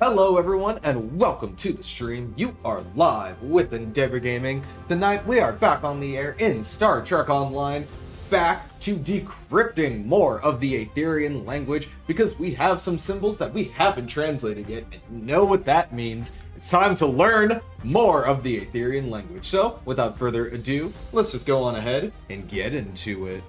Hello everyone and welcome to the stream. You are live with Endeavor Gaming. Tonight we are back on the air in Star Trek Online, back to decrypting more of the Aetherian language because we have some symbols that we haven't translated yet, and you know what that means. It's time to learn more of the Aetherian language. So without further ado, let's just go on ahead and get into it.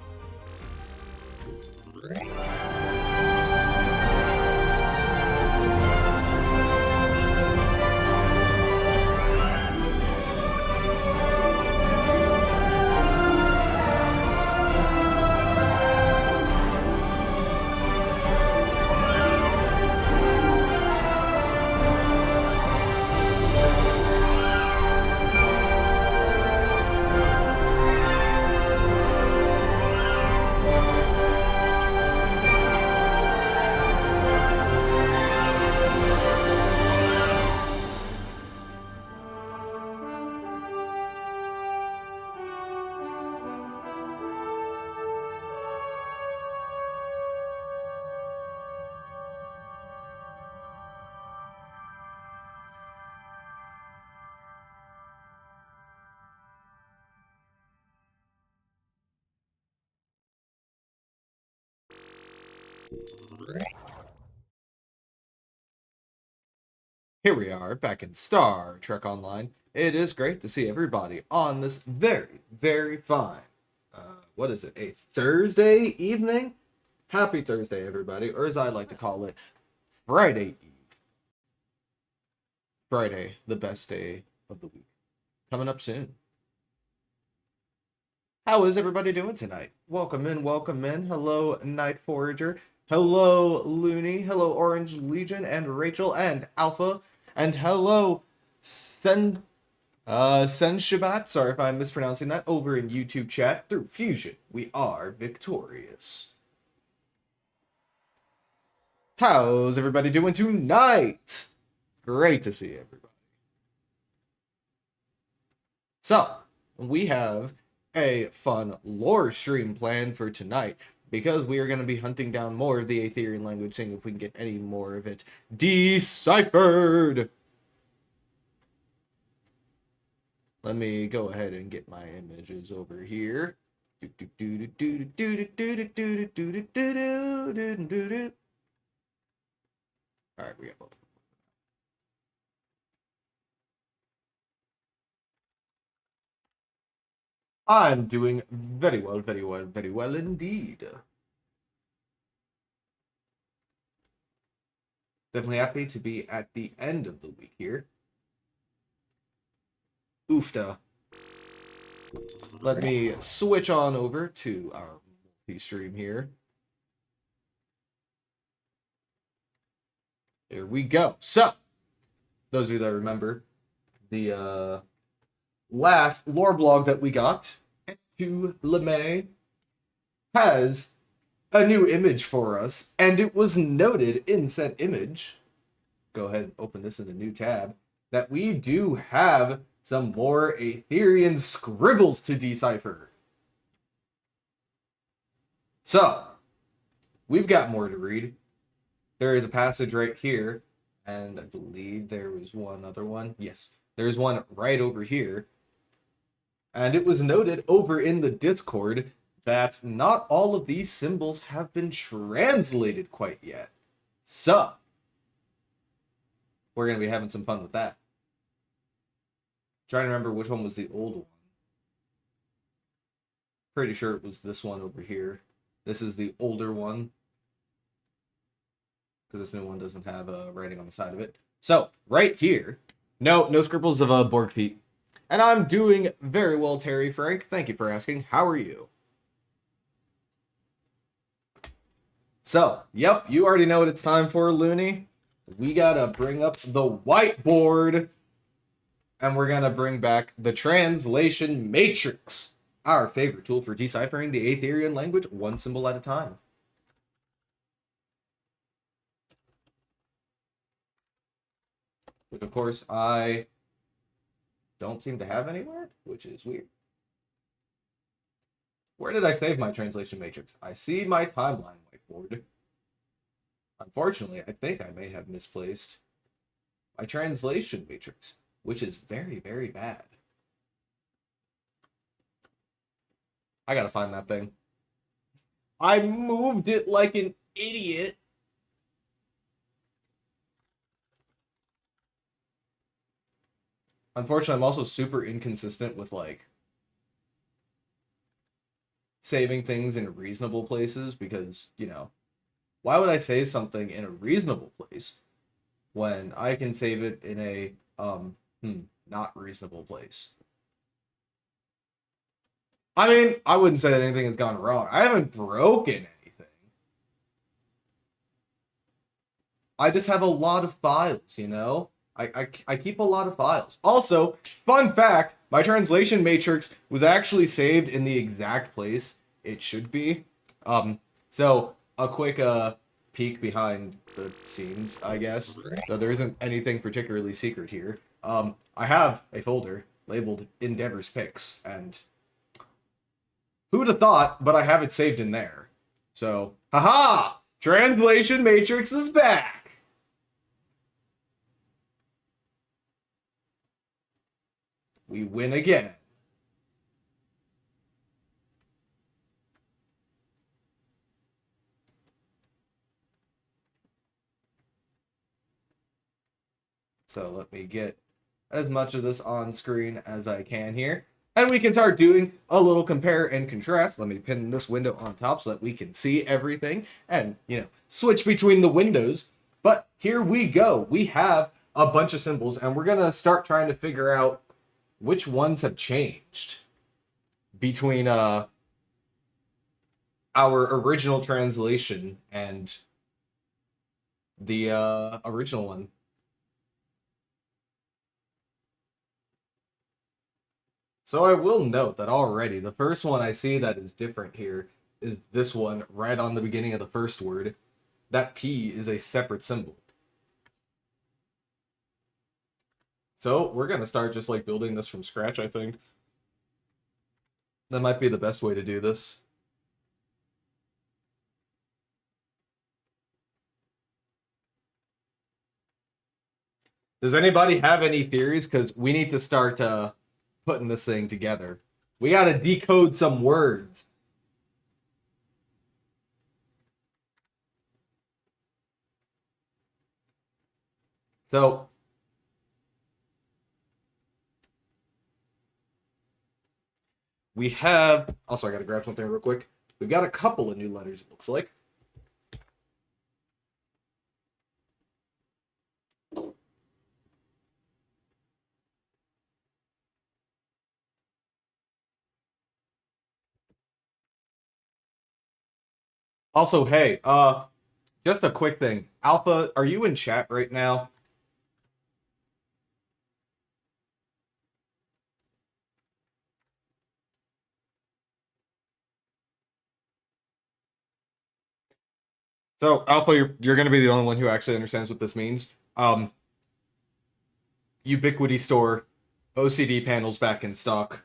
Here we are, back in Star Trek Online. It is great to see everybody on this very fine, what is it, a Thursday evening? Happy Thursday, everybody, or as I like to call it, Friday Eve. Friday, the best day of the week. Coming up soon. How is everybody doing tonight? Welcome in, welcome in. Hello, Night Forager. Hello, Looney. Hello, Orange Legion, and Rachel, and Alpha. And hello, Sen Shabat, sorry if I'm mispronouncing that, over in YouTube chat. Through Fusion, we are victorious. How's everybody doing tonight? Great to see everybody. So, we have a fun lore stream planned for tonight, because we are going to be hunting down more of the Aetherian language, seeing if we can get any more of it deciphered. Let me go ahead and get my images over here. Alright, we got both. I'm doing very well indeed. Definitely happy to be at the end of the week here. Oofta. Let me switch on over to our multi-stream here. Here we go. So, those of you that remember, the last lore blog that we got, to LeMay, has a new image for us, and it was noted in said image, go ahead and open this in a new tab, that we do have some more Aetherian scribbles to decipher. So, we've got more to read. There is a passage right here, and I believe there was one other one. Yes, there's one right over here. And it was noted over in the Discord that not all of these symbols have been translated quite yet. So, we're going to be having some fun with that. Trying to remember which one was the old one. Pretty sure it was this one over here. This is the older one, because this new one doesn't have writing on the side of it. So, right here, no scribbles of Borg feet. And I'm doing very well, Terry Frank. Thank you for asking. How are you? So, yep, you already know what it's time for, Looney. We gotta bring up the whiteboard. And we're gonna bring back the translation matrix, our favorite tool for deciphering the Aetherian language one symbol at a time. Which, of course, I don't seem to have anywhere, which is weird. Where did I save my translation matrix? I see my timeline whiteboard. Unfortunately, I think I may have misplaced my translation matrix, which is very, very bad. I gotta find that thing. I moved it like an idiot. Unfortunately, I'm also super inconsistent with, like, saving things in reasonable places because, you know, why would I save something in a reasonable place when I can save it in a, not reasonable place? I mean, I wouldn't say that anything has gone wrong. I haven't broken anything. I just have a lot of files, you know? I keep a lot of files. Also, fun fact, my translation matrix was actually saved in the exact place it should be. So a quick peek behind the scenes, I guess, though there isn't anything particularly secret here. I have a folder labeled Endeavor's Picks, and who'd have thought, but I have it saved in there. So, haha! Translation matrix is back! We win again. So let me get as much of this on screen as I can here. And we can start doing a little compare and contrast. Let me pin this window on top so that we can see everything and, you know, switch between the windows. But here we go. We have a bunch of symbols, and we're going to start trying to figure out which ones have changed between our original translation and the original one. So I will note that already the first one I see that is different here is this one right on the beginning of the first word. That P is a separate symbol. So we're going to start just like building this from scratch, I think. That might be the best way to do this. Does anybody have any theories? Because we need to start putting this thing together. We got to decode some words. So we have, also I got to grab something real quick. We've got a couple of new letters, it looks like. Also, hey, just a quick thing. Alpha, are you in chat right now? So, Alpha, you're going to be the only one who actually understands what this means. Ubiquity Store, OCD panels back in stock.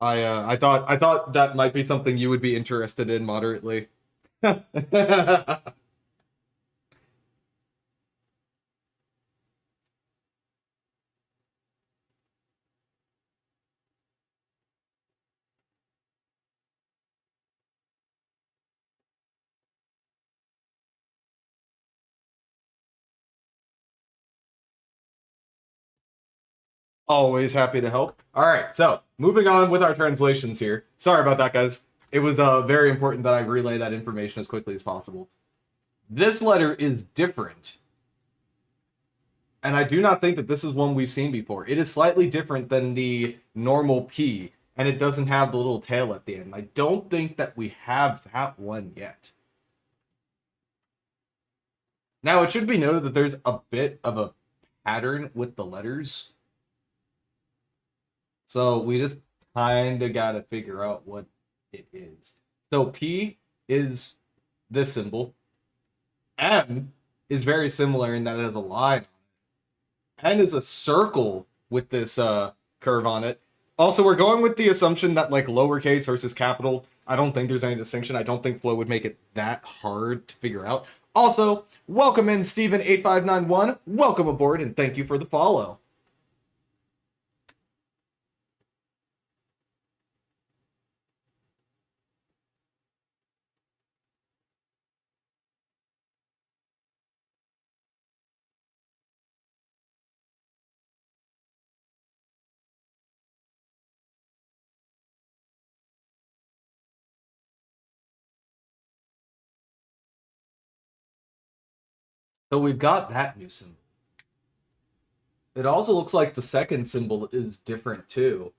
I thought that might be something you would be interested in moderately. Always happy to help. All right, so moving on with our translations here. Sorry about that, guys. It was very important that I relay that information as quickly as possible. This letter is different. And I do not think that this is one we've seen before. It is slightly different than the normal P, and it doesn't have the little tail at the end. I don't think that we have that one yet. Now, it should be noted that there's a bit of a pattern with the letters. So we just kind of got to figure out what it is. So P is this symbol. M is very similar in that it has a line. N is a circle with this curve on it. Also, we're going with the assumption that like lowercase versus capital, I don't think there's any distinction. I don't think Flow would make it that hard to figure out. Also, welcome in Steven8591. Welcome aboard and thank you for the follow. So we've got that new symbol. It also looks like the second symbol is different too.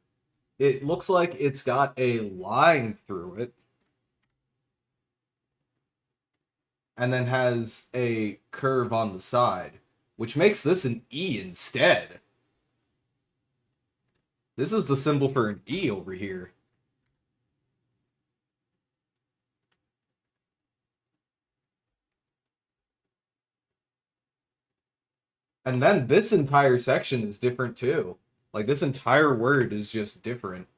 It looks like it's got a line through it. And then has a curve on the side, which makes this an E instead. This is the symbol for an E over here. And then this entire section is different too. Like this entire word is just different.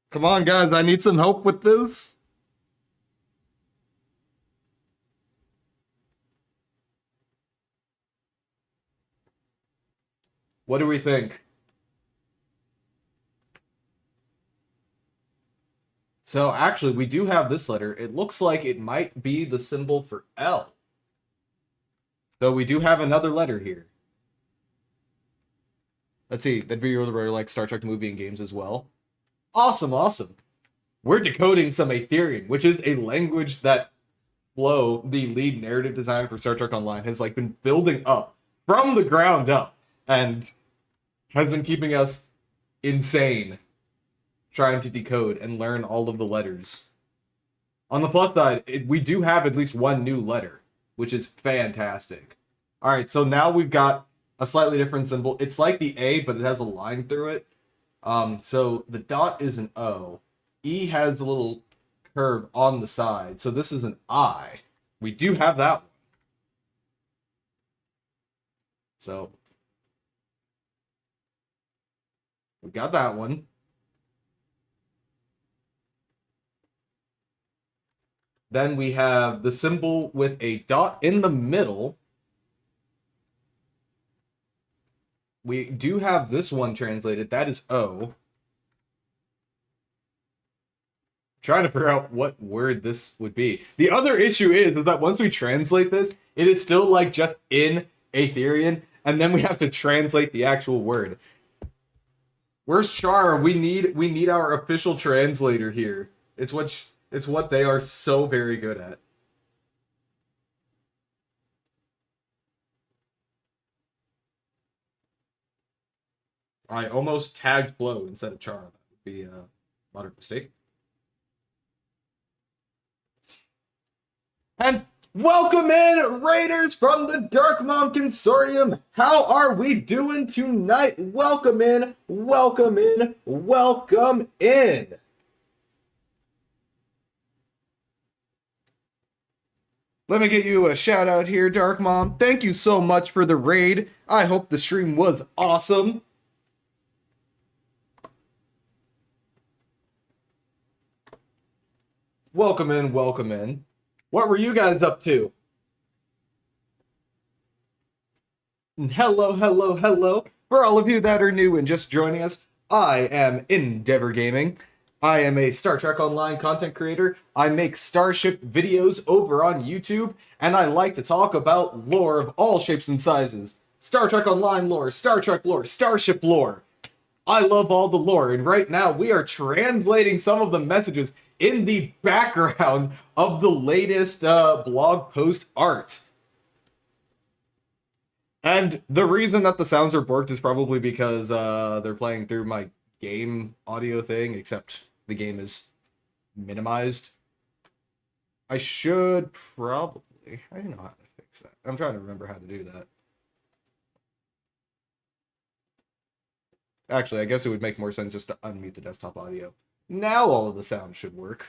Come on, guys, I need some help with this. What do we think? So actually, we do have this letter. It looks like it might be the symbol for L. So we do have another letter here. Let's see, that'd be really like Star Trek movie and games as well. Awesome, awesome. We're decoding some Aetherian, which is a language that Flo, the lead narrative designer for Star Trek Online, has like been building up from the ground up and has been keeping us insane trying to decode and learn all of the letters. On the plus side, we do have at least one new letter, which is fantastic. All right, so now we've got a slightly different symbol. It's like the A, but it has a line through it. So the dot is an O. E has a little curve on the side, so this is an I. We do have that one. So we got that one. Then we have the symbol with a dot in the middle. We do have this one translated. That is O. Trying to figure out what word this would be. The other issue is that once we translate this, it is still like just in Aetherian, and then we have to translate the actual word. Where's Char? We need our official translator here. It's what they are so very good at. I almost tagged Flo instead of Char. That would be a moderate mistake. And welcome in, Raiders from the Dark Mom Consortium. How are we doing tonight? Welcome in, welcome in, welcome in. Let me get you a shout out here, Dark Mom. Thank you so much for the raid. I hope the stream was awesome. Welcome in, welcome in. What were you guys up to? Hello, hello, hello. For all of you that are new and just joining us, I am Endeavor Gaming. I am a Star Trek Online content creator. I make Starship videos over on YouTube, and I like to talk about lore of all shapes and sizes. Star Trek Online lore, Star Trek lore, Starship lore. I love all the lore, and right now we are translating some of the messages in the background of the latest blog post art. And the reason that the sounds are borked is probably because they're playing through my game audio thing, except the game is minimized. I should probably... I don't know how to fix that. I'm trying to remember how to do that. Actually, I guess it would make more sense just to unmute the desktop audio. Now all of the sound should work.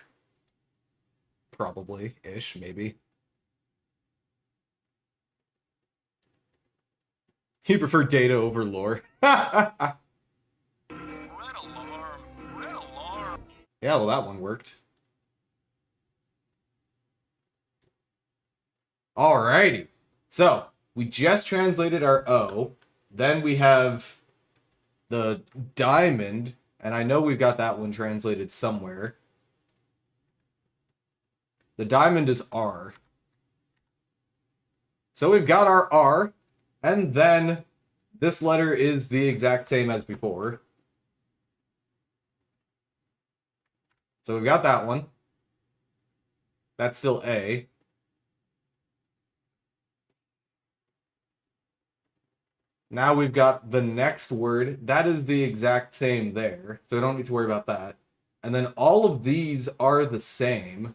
Probably-ish, maybe. You prefer data over lore. Red alarm. Red alarm. Yeah, well, that one worked. Alrighty. So, we just translated our O. Then we have the diamond. And I know we've got that one translated somewhere. The diamond is R. So we've got our R. And then this letter is the exact same as before. So we've got that one. That's still A. Now we've got the next word. That is the exact same there. So we don't need to worry about that. And then all of these are the same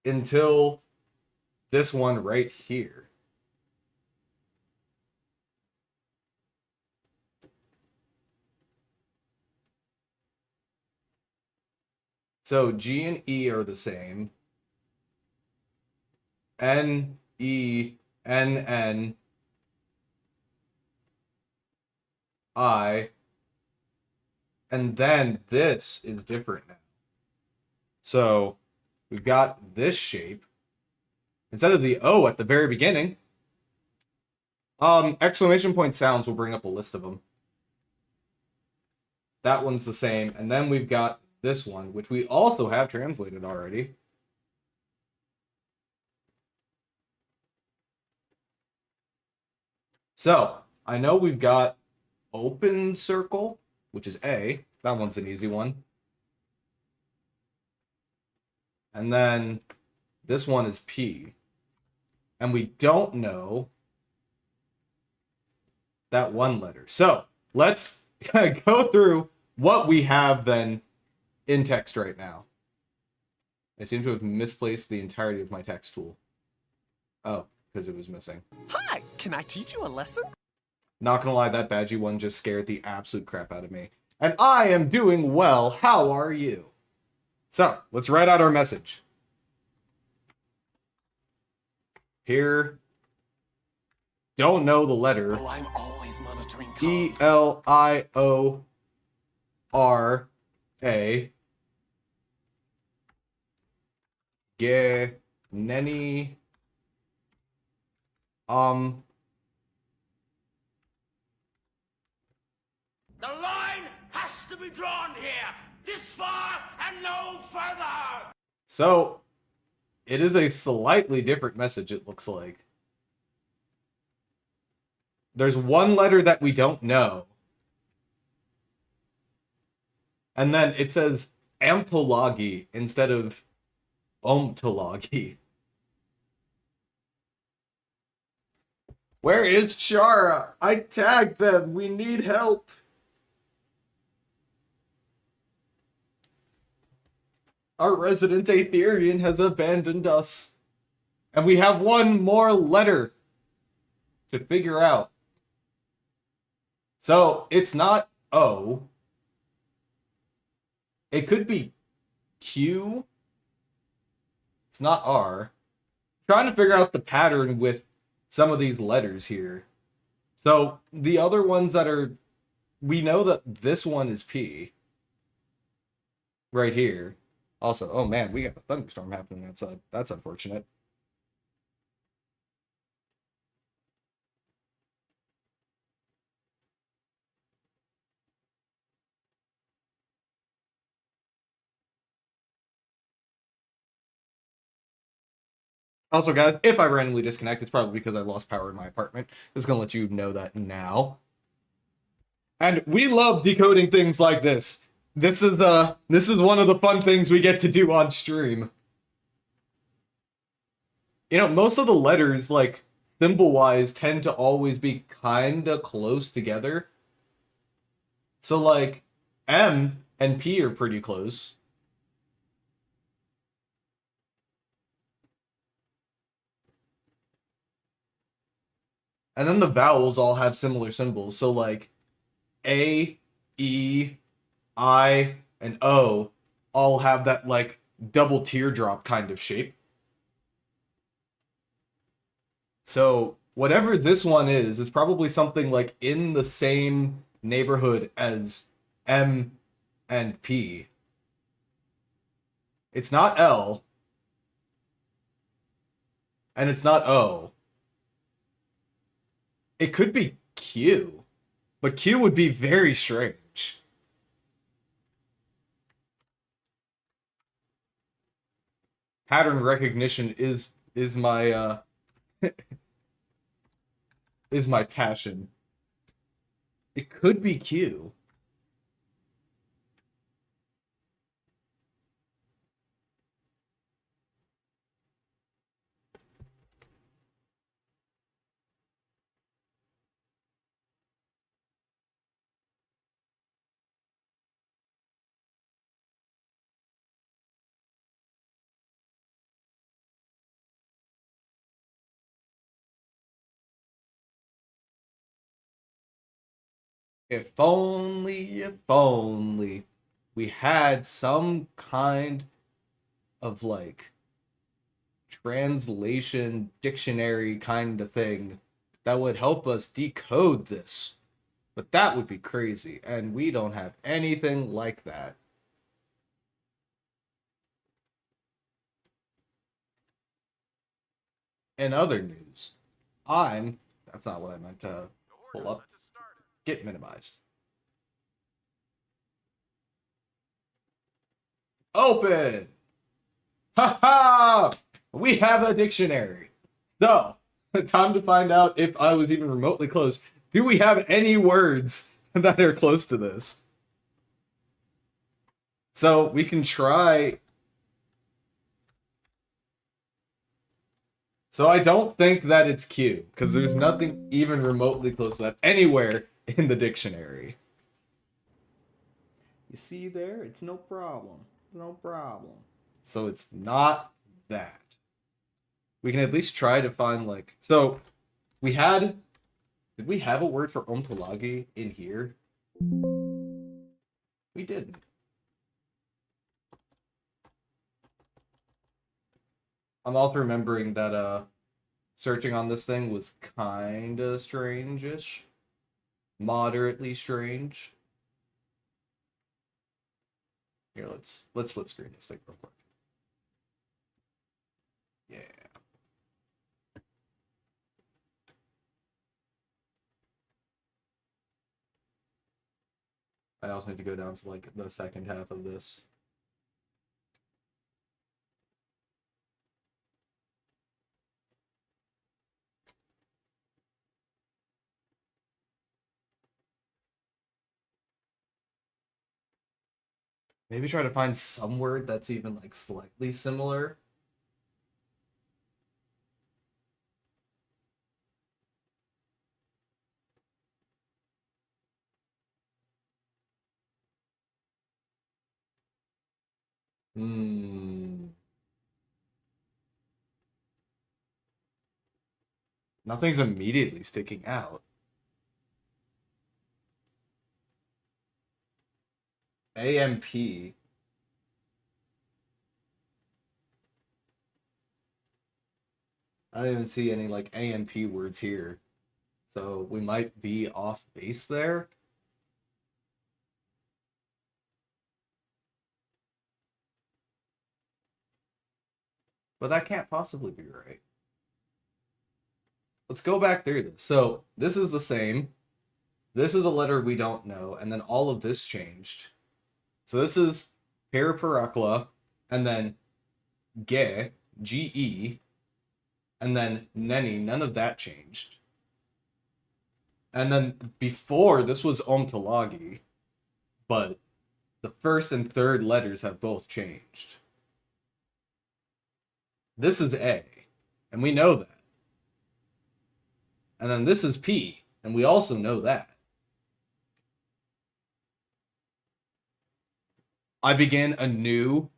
until this one right here. So G and E are the same. N, E, N, N, I, and then this is different now. So we've got this shape. Instead of the O at the very beginning, exclamation point sounds will bring up a list of them. That one's the same. And then we've got this one, which we also have translated already. So I know we've got open circle, which is A. That one's an easy one. And then this one is P. And we don't know that one letter. So let's go through what we have then in text right now. I seem to have misplaced the entirety of my text tool. Oh, because it was missing. Hi, can I teach you a lesson? Not gonna lie, that badgy one just scared the absolute crap out of me. And I am doing well. How are you? So, let's write out our message. Here. Don't know the letter. Oh, I'm always monitoring codes. E-L-I-O-R-A. Nenni. The line has to be drawn here, this far and no further. So, it is a slightly different message, it looks like. There's one letter that we don't know. And then it says omtolagi instead of omtolagi. Where is Shara? I tagged them. We need help. Our resident Aetherian has abandoned us. And we have one more letter to figure out. So, it's not O. It could be Q. It's not R. Trying to figure out the pattern with some of these letters here. So, the other ones that are... We know that this one is P. Right here. Also, oh man, we got a thunderstorm happening outside. That's unfortunate. Also, guys, if I randomly disconnect, it's probably because I lost power in my apartment. Just gonna let you know that now. And we love decoding things like this. This is one of the fun things we get to do on stream. You know, most of the letters, like, symbol-wise, tend to always be kinda close together. So, like, M and P are pretty close. And then the vowels all have similar symbols. So, like, A, E, I, and O all have that, like, double teardrop kind of shape. So, whatever this one is probably something, like, in the same neighborhood as M and P. It's not L. And it's not O. It could be Q. But Q would be very strange. Pattern recognition is my is my passion. It could be Q. If only we had some kind of, like, translation dictionary kind of thing that would help us decode this. But that would be crazy, and we don't have anything like that. In other news, that's not what I meant to pull up. Get minimized. Open! Haha! We have a dictionary. So, time to find out if I was even remotely close. Do we have any words that are close to this? So, we can try. So, I don't think that it's Q, because there's nothing even remotely close to that anywhere in the dictionary. You see there? It's no problem. No problem. So, it's not that. We can at least try to find, like... So, we had... Did we have a word for omtolagi in here? We didn't. I'm also remembering that, searching on this thing was kinda strange-ish. Moderately strange. Here, let's split screen this thing real quick. Yeah. I also need to go down to, like, the second half of this. Maybe try to find some word that's even, like, slightly similar. Nothing's immediately sticking out. AMP. I don't even see any, like, AMP words here. So we might be off base there. But that can't possibly be right. Let's go back through this. So this is the same. This is a letter we don't know, and then all of this changed. So this is paracla, and then ge, G-E, and then nenni, none of that changed. And then before, this was omtolagi, but the first and third letters have both changed. This is A, and we know that. And then this is P, and we also know that. I begin anew.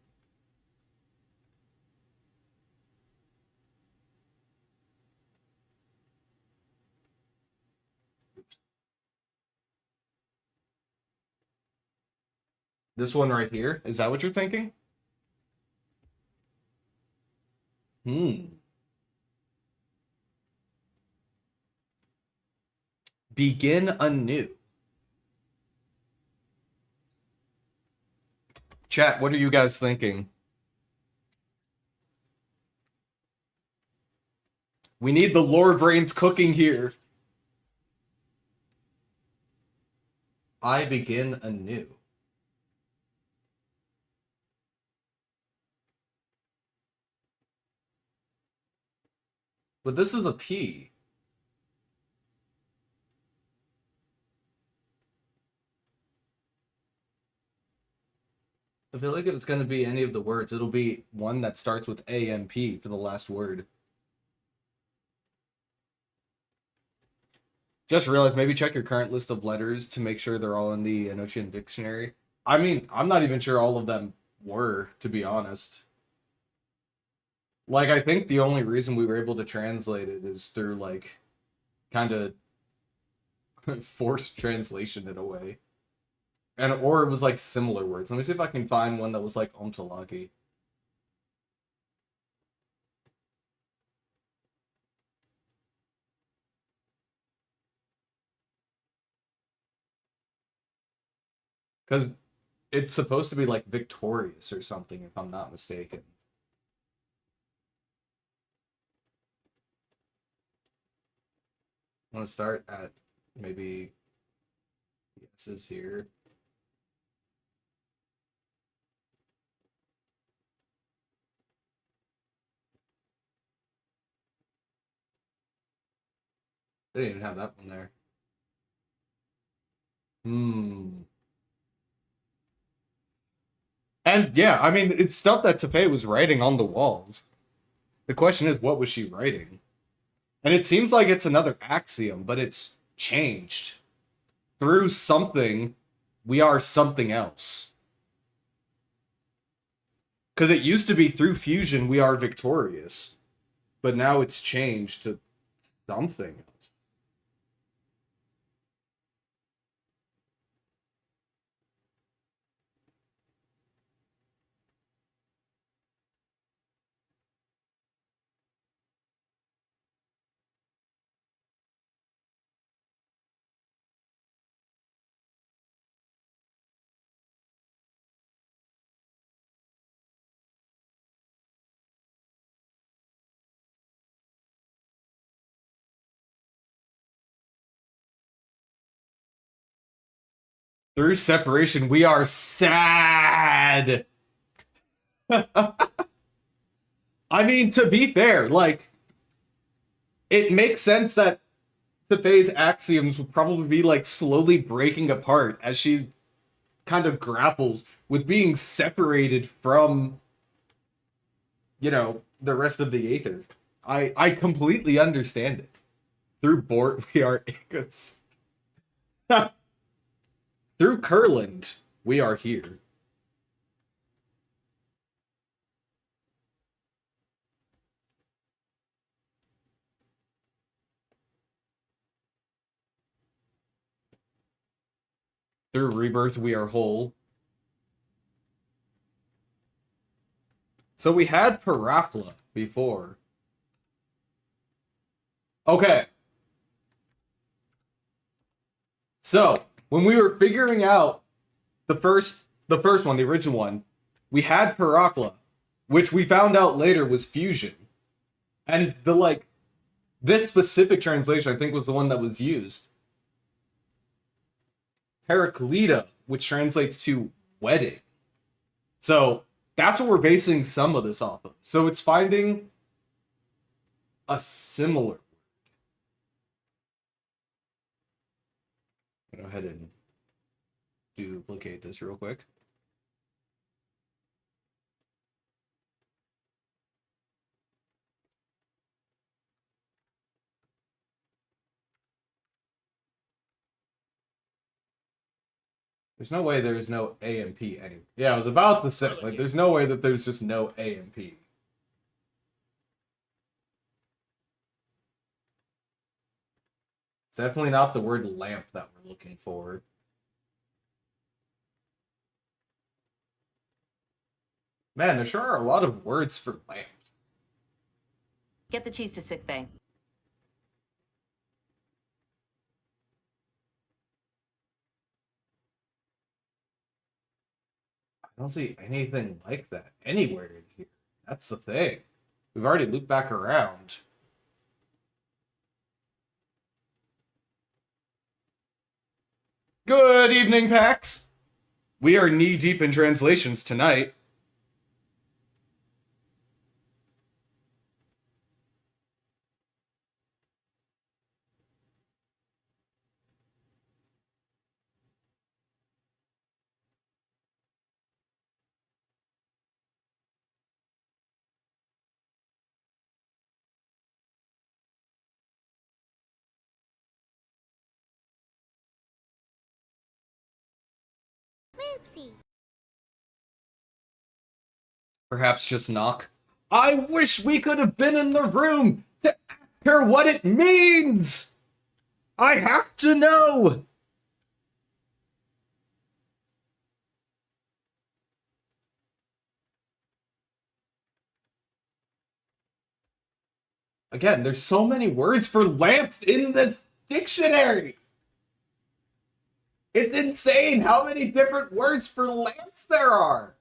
This one right here? Is that what you're thinking? Begin anew. Chat, what are you guys thinking? We need the lore brains cooking here. I begin anew. But this is a P. I feel like if it's going to be any of the words, it'll be one that starts with AMP for the last word. Just realized, maybe check your current list of letters to make sure they're all in the Enochian dictionary. I mean, I'm not even sure all of them were, to be honest. Like, I think the only reason we were able to translate it is through, like, kind of forced translation in a way. And or it was, like, similar words. Let me see if I can find one that was, like, omtolagi. Because it's supposed to be, like, victorious or something, if I'm not mistaken. I want to start at maybe guesses here. They didn't even have that one there. And yeah, I mean, it's stuff that Tepe was writing on the walls. The question is, what was she writing? And it seems like it's another axiom, but it's changed. Through something, we are something else. Because it used to be through fusion, we are victorious. But now it's changed to something else. Through separation, we are sad. I mean, to be fair, like, it makes sense that Tefe's axioms would probably be, like, slowly breaking apart as she kind of grapples with being separated from, you know, the rest of the Aether. I completely understand it. Through Bort, we are Icus. Through Kurland, we are here. Through Rebirth, we are whole. So we had paracla before. Okay. So, when we were figuring out the first one, the original one, we had paracla, which we found out later was fusion. And this specific translation, I think, was the one that was used. Paracleta, which translates to wedding. So, that's what we're basing some of this off of. So, it's finding a similar word. Go ahead and duplicate this real quick. There's no way there's no AMP anyway. Yeah, I was about to say, like, there's no way that there's just no AMP. It's definitely not the word lamp that we're looking for. Man, there sure are a lot of words for lamps. Get the cheese to sick bay. I don't see anything like that anywhere in here. That's the thing. We've already looped back around. Good evening, PAX. We are knee-deep in translations tonight. Oopsie. Perhaps just knock. I wish we could have been in the room to ask her what it means! I have to know! Again, there's so many words for lamps in this dictionary! It's insane how many different words for lamps there are!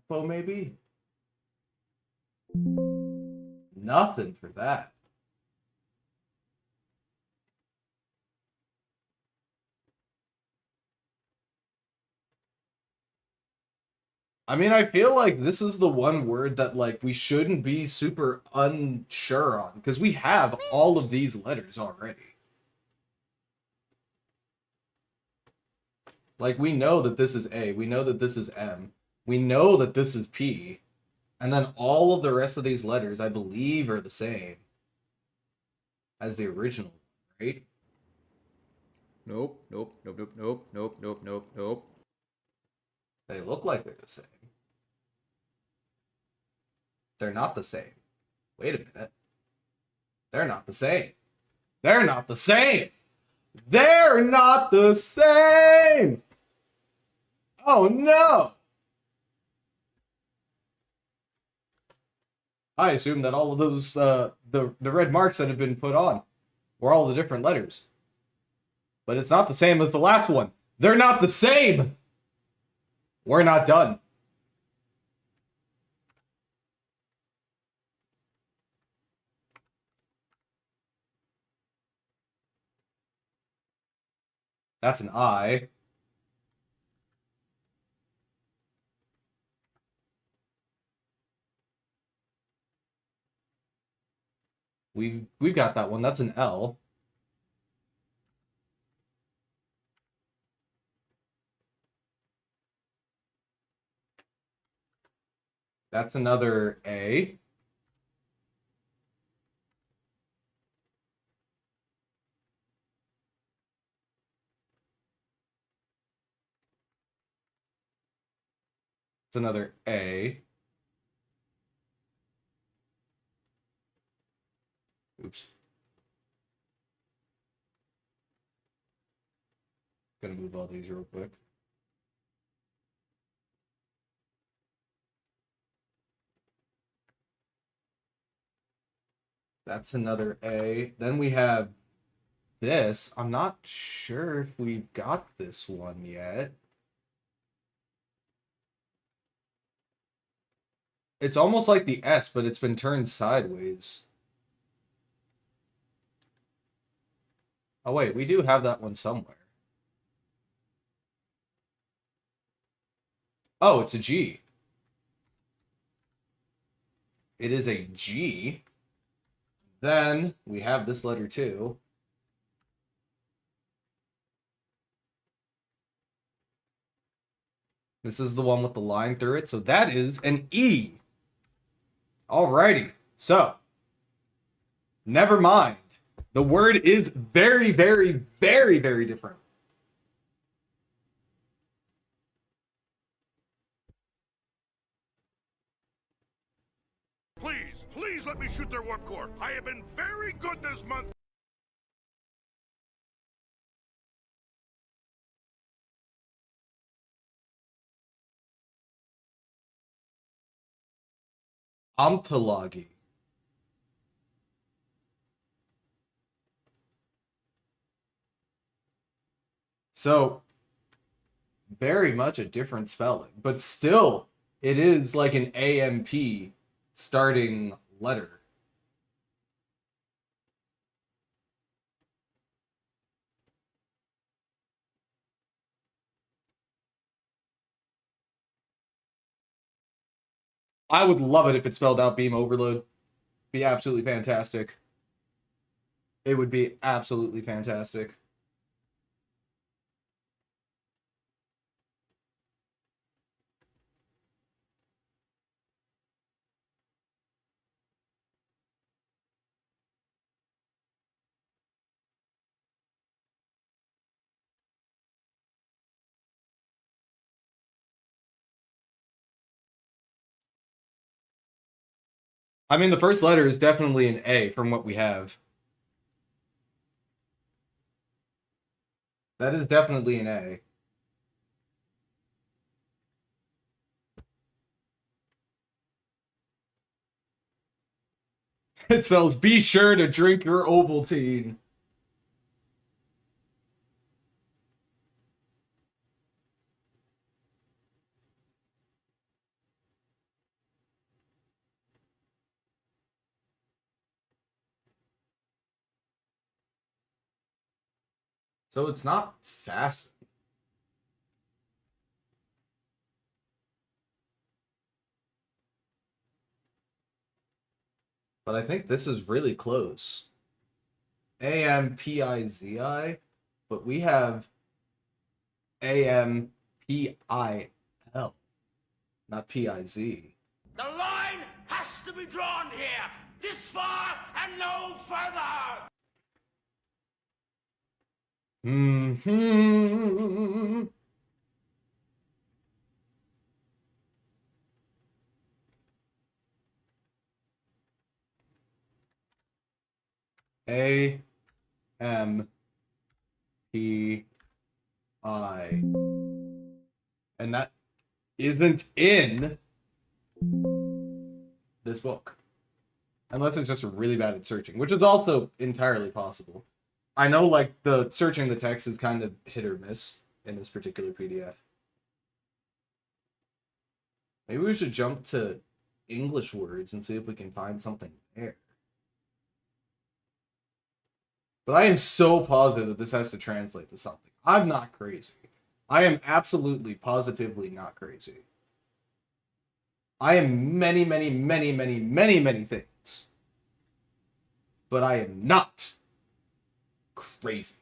Well, maybe? Nothing for that. I mean, I feel like this is the one word that, like, we shouldn't be super unsure on, because we have all of these letters already. Like, we know that this is A, we know that this is M, we know that this is P, and then all of the rest of these letters, I believe, are the same as the original, right? Nope, nope, nope, nope, nope, nope, nope, nope, nope. They look like they're the same. They're not the same. Wait a minute. They're not the same. They're not the same! They're not the same! Oh no! I assume that all of those, the red marks that have been put on were all the different letters. But it's not the same as the last one. They're not the same! We're not done. That's an I. We've got that one. That's an L. That's another A. It's another A. Oops. Gonna move all these real quick. That's another A. Then we have this. I'm not sure if we've got this one yet. It's almost like the S, but it's been turned sideways. Oh wait, we do have that one somewhere. Oh, it's a G. It is a G. Then we have this letter too. This is the one with the line through it. So that is an E. Alrighty. So, never mind The word is very, very, very, very different. Please, please let me shoot their warp core. I have been very good this month. Omtolagi. So, very much a different spelling, but still, it is like an AMP starting letter. I would love it if it spelled out beam overload. Be absolutely fantastic. It would be absolutely fantastic. I mean, the first letter is definitely an A from what we have. That is definitely an A. It spells, be sure to drink your Ovaltine. So it's not fast. But I think this is really close. AMPIZI, but we have AMPIL, not PIZ. The line has to be drawn here. This far and no further. Hmm. AMPI. And that isn't in this book. Unless it's just really bad at searching, which is also entirely possible. I know, like, the searching the text is kind of hit or miss in this particular PDF. Maybe we should jump to English words and see if we can find something there. But I am so positive that this has to translate to something. I'm not crazy. I am absolutely, positively not crazy. I am many, many, many, many, many, many things. But I am not crazy.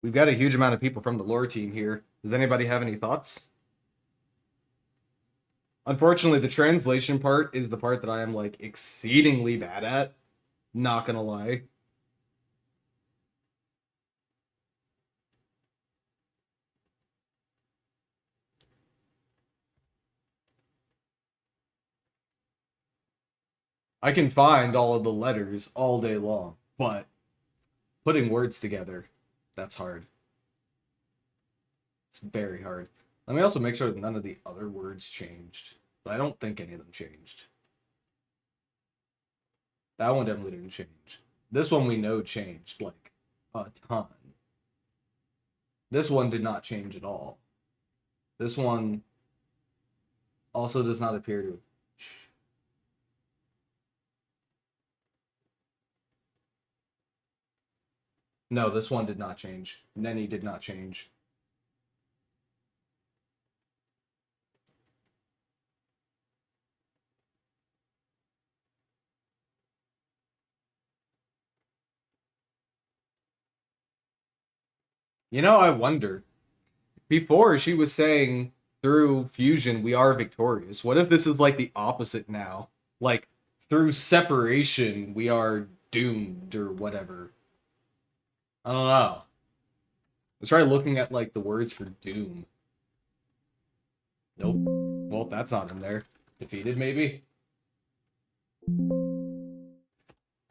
We've got a huge amount of people from the lore team here. Does anybody have any thoughts? Unfortunately, the translation part is the part that I am, like, exceedingly bad at. Not gonna lie. I can find all of the letters all day long, but putting words together, that's hard. It's very hard. Let me also make sure that none of the other words changed. But I don't think any of them changed. That one definitely didn't change. This one we know changed, like, a ton. This one did not change at all. This one also does not appear to. No, this one did not change. Nenni did not change. You know, I wonder. Before, she was saying through fusion we are victorious. What if this is like the opposite now? Like, through separation we are doomed or whatever. I don't know. Let's try looking at, like, the words for doom. Nope. Well, that's not in there. Defeated, maybe?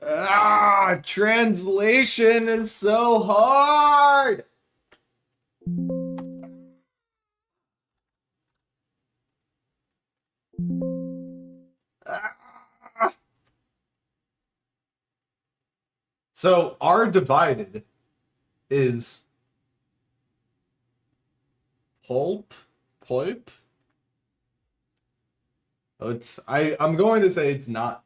Ah, translation is so hard! Ah. So, our divided is pulp? Oh, I'm going to say it's not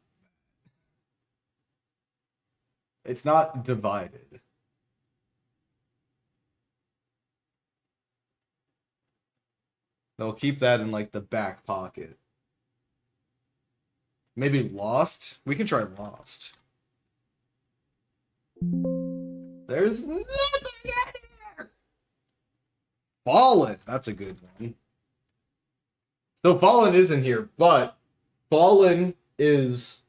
divided. They'll keep that in, like, the back pocket. Maybe lost? We can try lost. There's nothing in here! Fallen! That's a good one. So Fallen isn't here, but Fallen is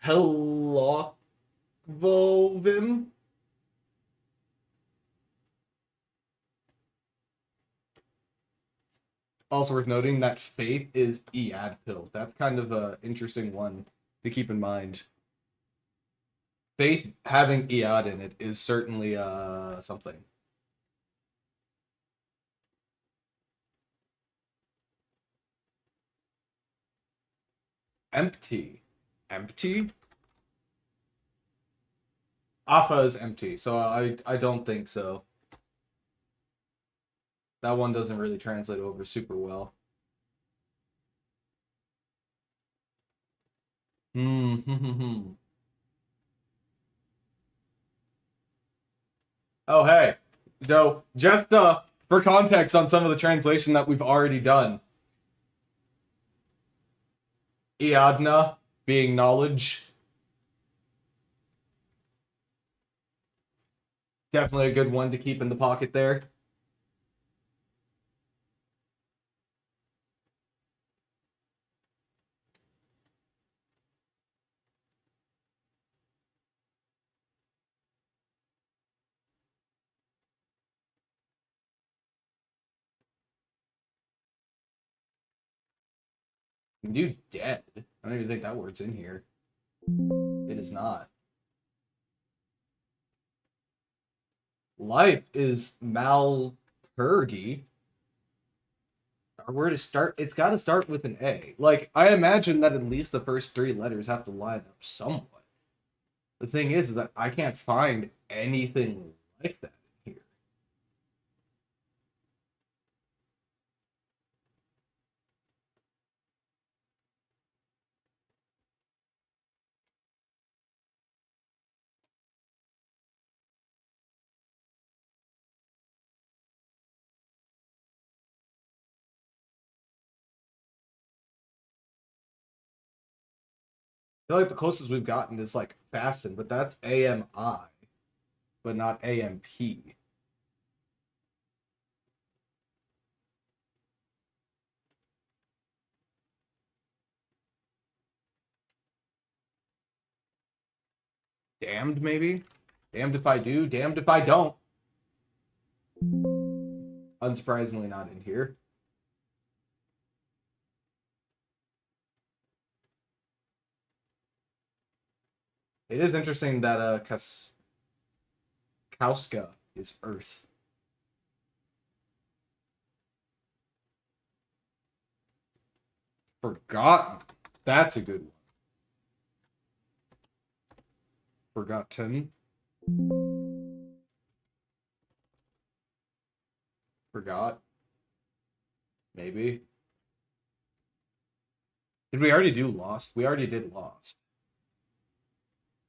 Telokvovim. Also worth noting that Faith is Eadpil. That's kind of an interesting one to keep in mind. Faith having Ead in it is certainly something. Empty. Afa is empty, so I don't think so. That one doesn't really translate over super well. Oh, hey. So, just for context on some of the translation that we've already done. Iadna being knowledge. Definitely a good one to keep in the pocket there. You dead? I don't even think that word's in here. It is not. Life is Malpurgi. Our word is start. It's got to start with an A. Like, I imagine that at least the first three letters have to line up somewhat. The thing is that I can't find anything like that here. I feel like the closest we've gotten is like fasten, but that's AMI, but not AMP. Damned, maybe? Damned if I do, damned if I don't. Unsurprisingly not in here. It is interesting that Kauska is Earth. Forgotten. That's a good one. Forgotten. Forgot. Maybe. Did we already do Lost? We already did Lost.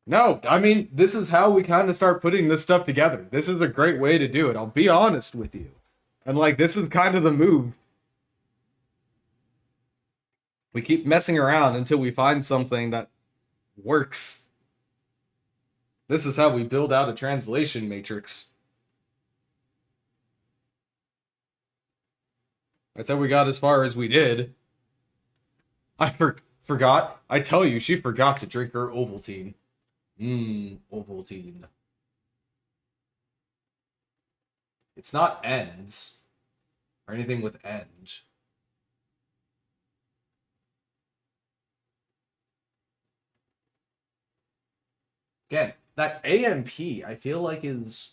No, I mean, this is how we kind of start putting this stuff together. This is a great way to do it. I'll be honest with you. And, like, this is kind of the move. We keep messing around until we find something that works. This is how we build out a translation matrix. That's how we got as far as we did. I forgot. I tell you, she forgot to drink her Ovaltine. Ovaltine. It's not ends. Or anything with end. Again, that AMP, I feel like is...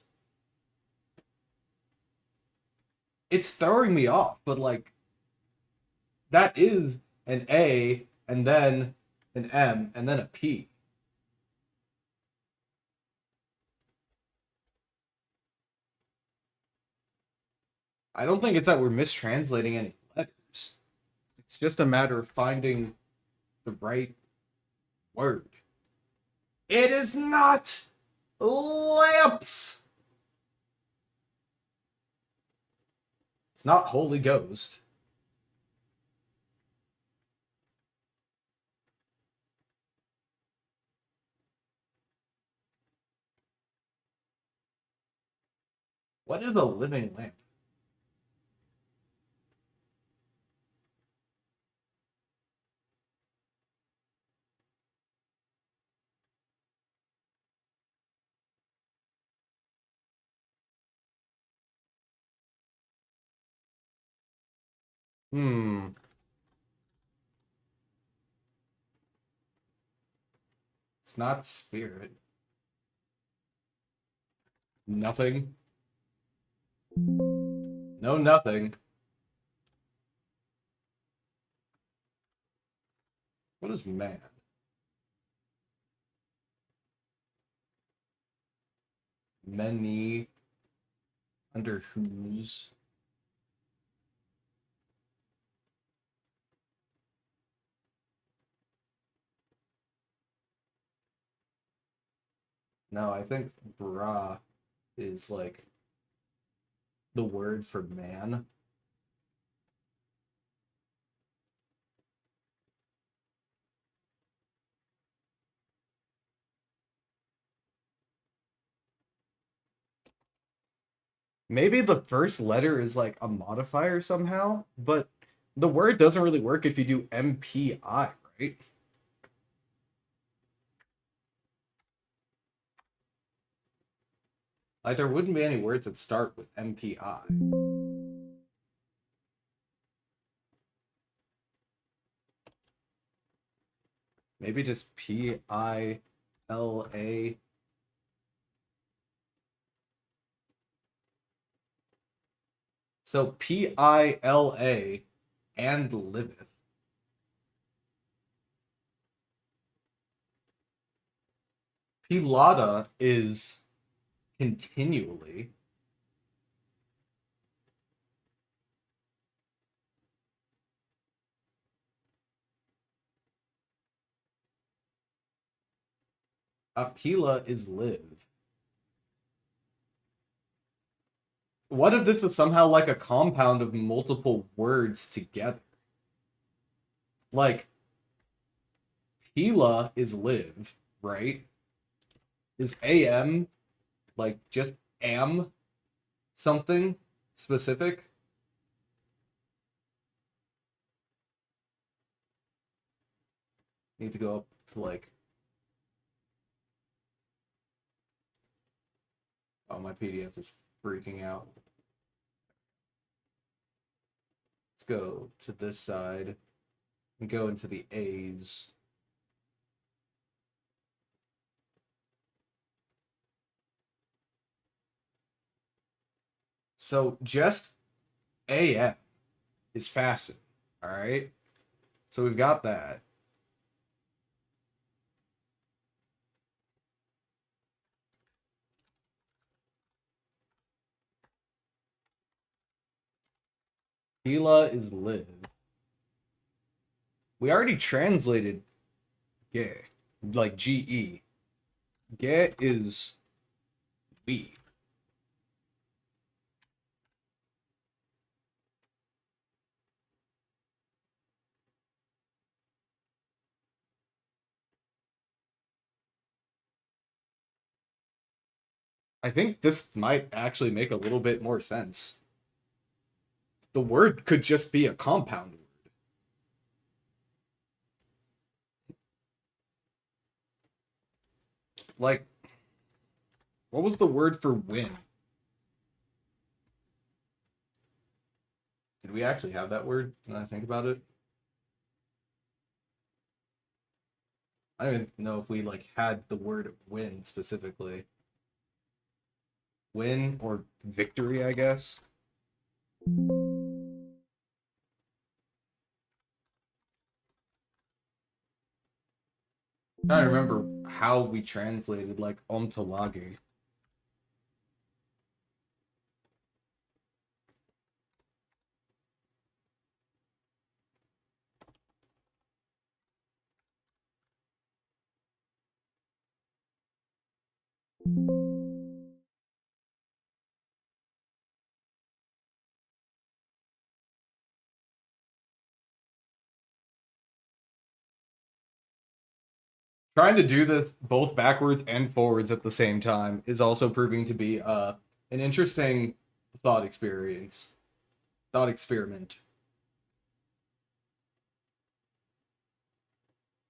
It's throwing me off, but like... That is an A, and then an M, and then a P. I don't think it's that we're mistranslating any letters. It's just a matter of finding the right word. It is not lamps. It's not Holy Ghost. What is a living lamp? It's not spirit. Nothing. No, nothing. What is man? Many. Under whose? No, I think bra is like the word for man. Maybe the first letter is like a modifier somehow, but the word doesn't really work if you do MPI, right? Like, there wouldn't be any words that start with MPI. Maybe just PILA. So PILA and liveth. Pilata is continually. Apila is live. What if this is somehow like a compound of multiple words together? Like, Pila is live, right? Is AM like just am something specific? Need to go up to like... Oh, my PDF is freaking out. Let's go to this side and go into the A's. So just AM is fastened, all right? So we've got that. Pila is live. We already translated ge, like GE. Ge is we. I think this might actually make a little bit more sense. The word could just be a compound word. Like, what was the word for win? Did we actually have that word when I think about it? I don't even know if we like had the word win specifically. Win or victory, I guess. I don't remember how we translated like omtolagi. Trying to do this both backwards and forwards at the same time is also proving to be an interesting thought experiment.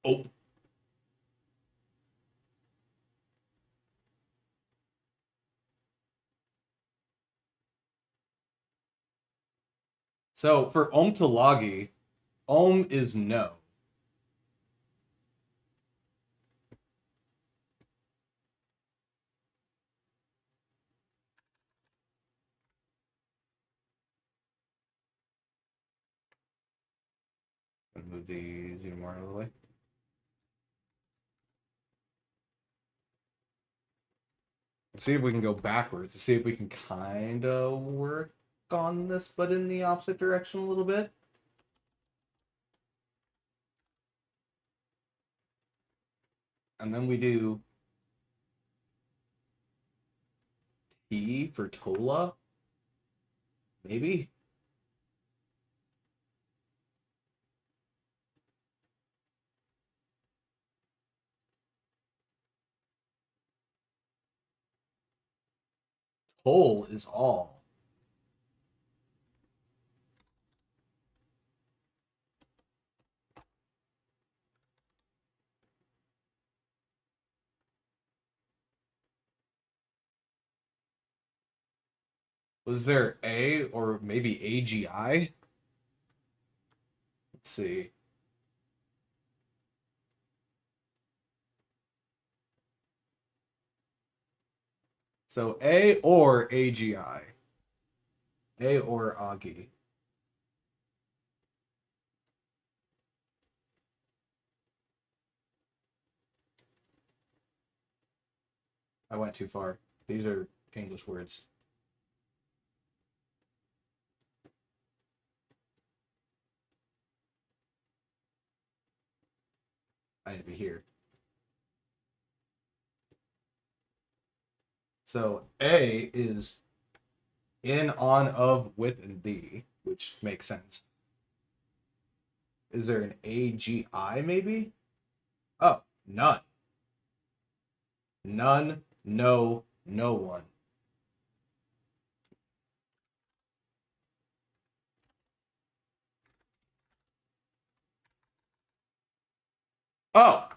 Oh. So for omtolagi, om is no. Gonna move these even more out of the way. Let's see if we can go backwards to see if we can kind of work on this, but in the opposite direction a little bit. And then we do T for Tola. Maybe? Tol is all. Was there A or maybe AGI? Let's see. So A or AGI. A or Agi. I went too far. These are English words. I need to be here. So A is in, on, of, with, and the, which makes sense. Is there an AGI maybe? Oh, none. None, no, no one. Oh,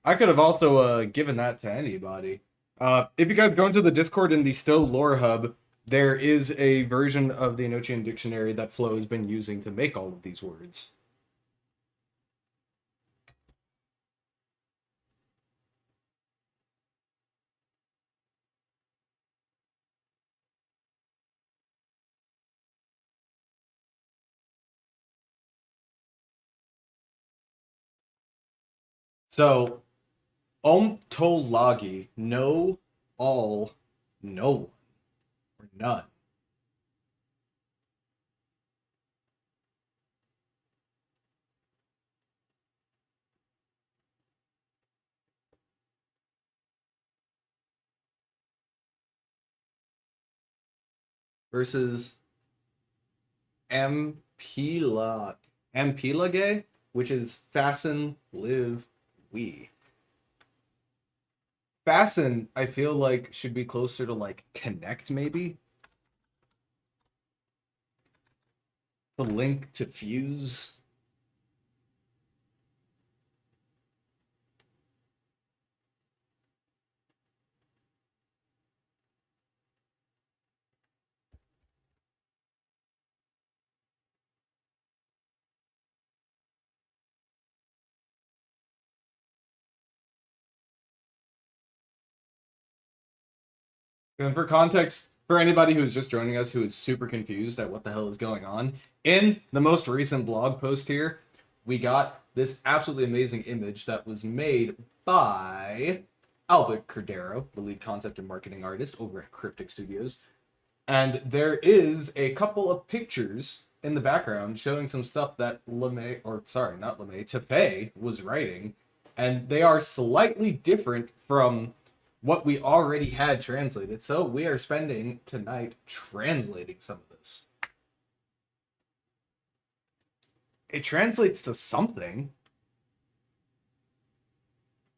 I could have also given that to anybody. If you guys go into the Discord in the STO lore hub, there is a version of the Enochian dictionary that Flo has been using to make all of these words. So, omtolagi, no, all, no one, or none. Versus ampelage, which is fasten, live, we. Fasten, I feel like, should be closer to, like, connect, maybe? The link to fuse. And for context, for anybody who's just joining us who is super confused at what the hell is going on, in the most recent blog post here, we got this absolutely amazing image that was made by Albert Cordero, the lead concept and marketing artist over at Cryptic Studios. And there is a couple of pictures in the background showing some stuff that Tefei was writing, and they are slightly different from what we already had translated. So we are spending tonight translating some of this. It translates to something.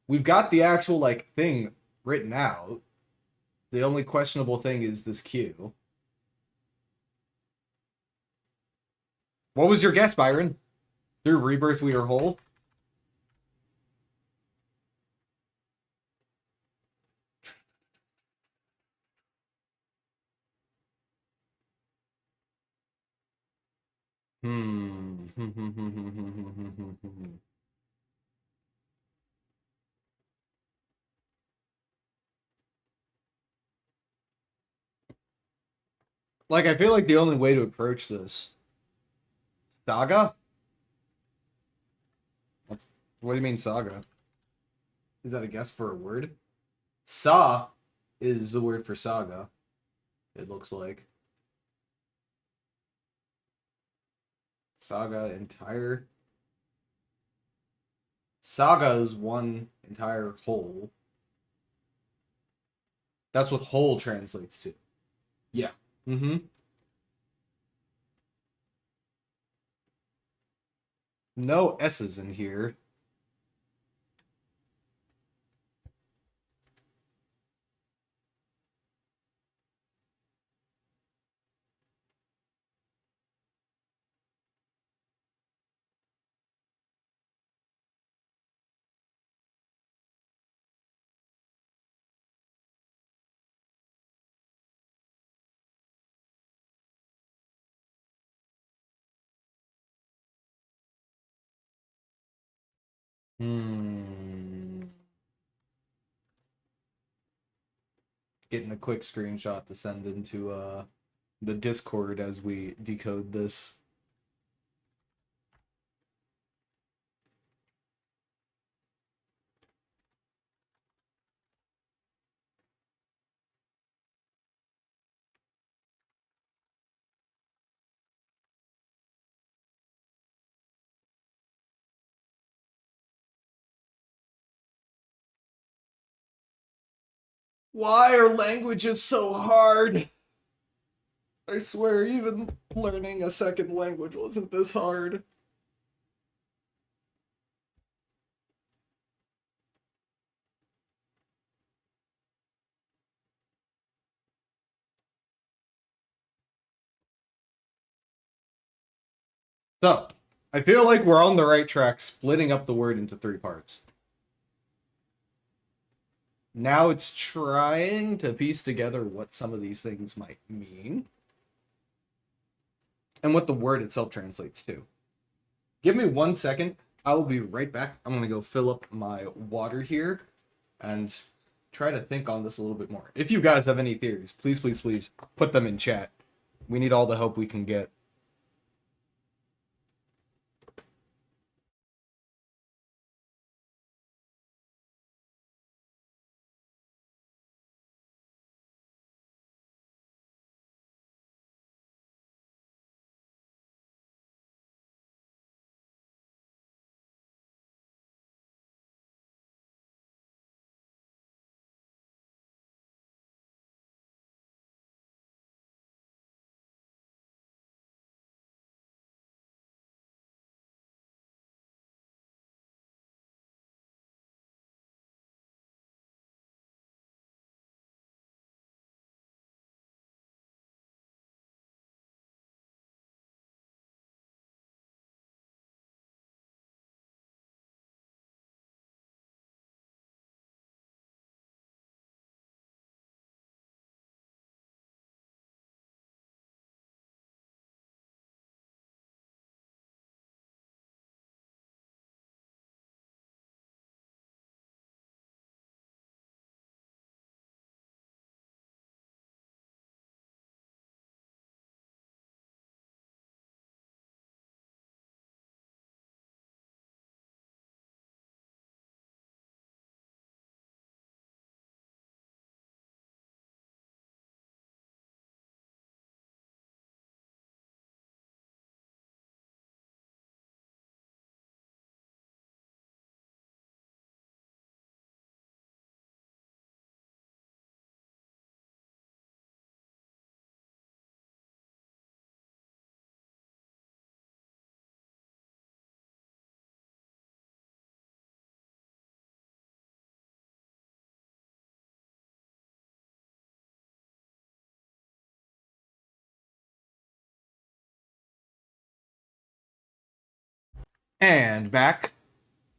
We've got the actual, like, thing written out. The only questionable thing is this Q. What was your guess, Byron? Through Rebirth we are whole? Hmm. Like, I feel like the only way to approach this... Saga? What do you mean, saga? Is that a guess for a word? Sa is the word for saga, it looks like. Saga entire. Saga is one entire whole. That's what whole translates to. Yeah. Mm-hmm. No S's in here. Hmm. Getting a quick screenshot to send into the Discord as we decode this. Why are languages so hard? I swear, even learning a second language wasn't this hard. So, I feel like we're on the right track splitting up the word into 3 parts. Now it's trying to piece together what some of these things might mean. And what the word itself translates to. Give me 1 second. I will be right back. I'm going to go fill up my water here and try to think on this a little bit more. If you guys have any theories, please, please, please put them in chat. We need all the help we can get. And back.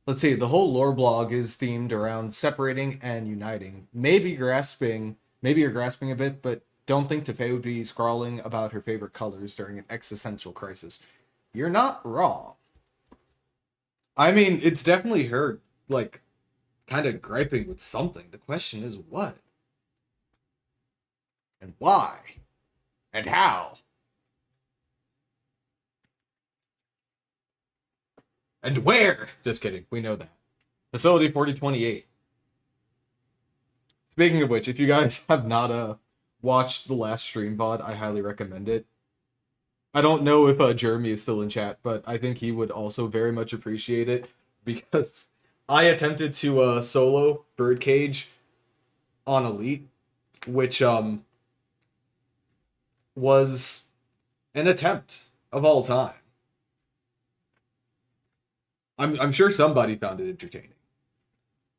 Let's see, the whole lore blog is themed around separating and uniting. Maybe you're grasping a bit, but don't think Tefei would be scrawling about her favorite colors during an existential crisis. You're not wrong. I mean, it's definitely her, like, kind of griping with something. The question is what? And why? And how? And where? Just kidding. We know that. Facility 4028. Speaking of which, if you guys have not watched the last stream VOD, I highly recommend it. I don't know if Jeremy is still in chat, but I think he would also very much appreciate it because I attempted to solo Birdcage on Elite, which was an attempt of all time. I'm sure somebody found it entertaining.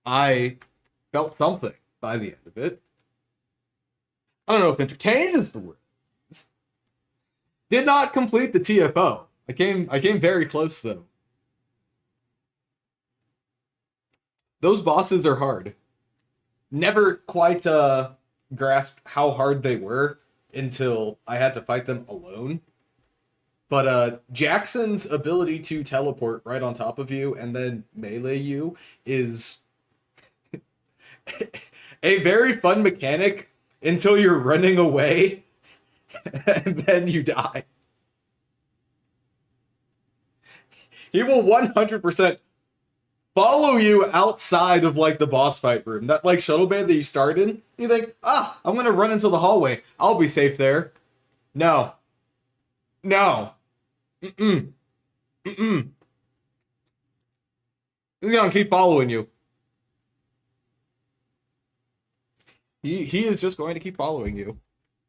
I felt something by the end of it. I don't know if entertained is the word. Did not complete the TFO. I came very close though. Those bosses are hard. Never quite grasped how hard they were until I had to fight them alone. But Jackson's ability to teleport right on top of you and then melee you is a very fun mechanic until you're running away and then you die. He will 100% follow you outside of like the boss fight room. That like shuttle bay that you start in, you think, I'm gonna run into the hallway. I'll be safe there. No. No. Mm-mm. Mm-mm. He's gonna keep following you. He is just going to keep following you.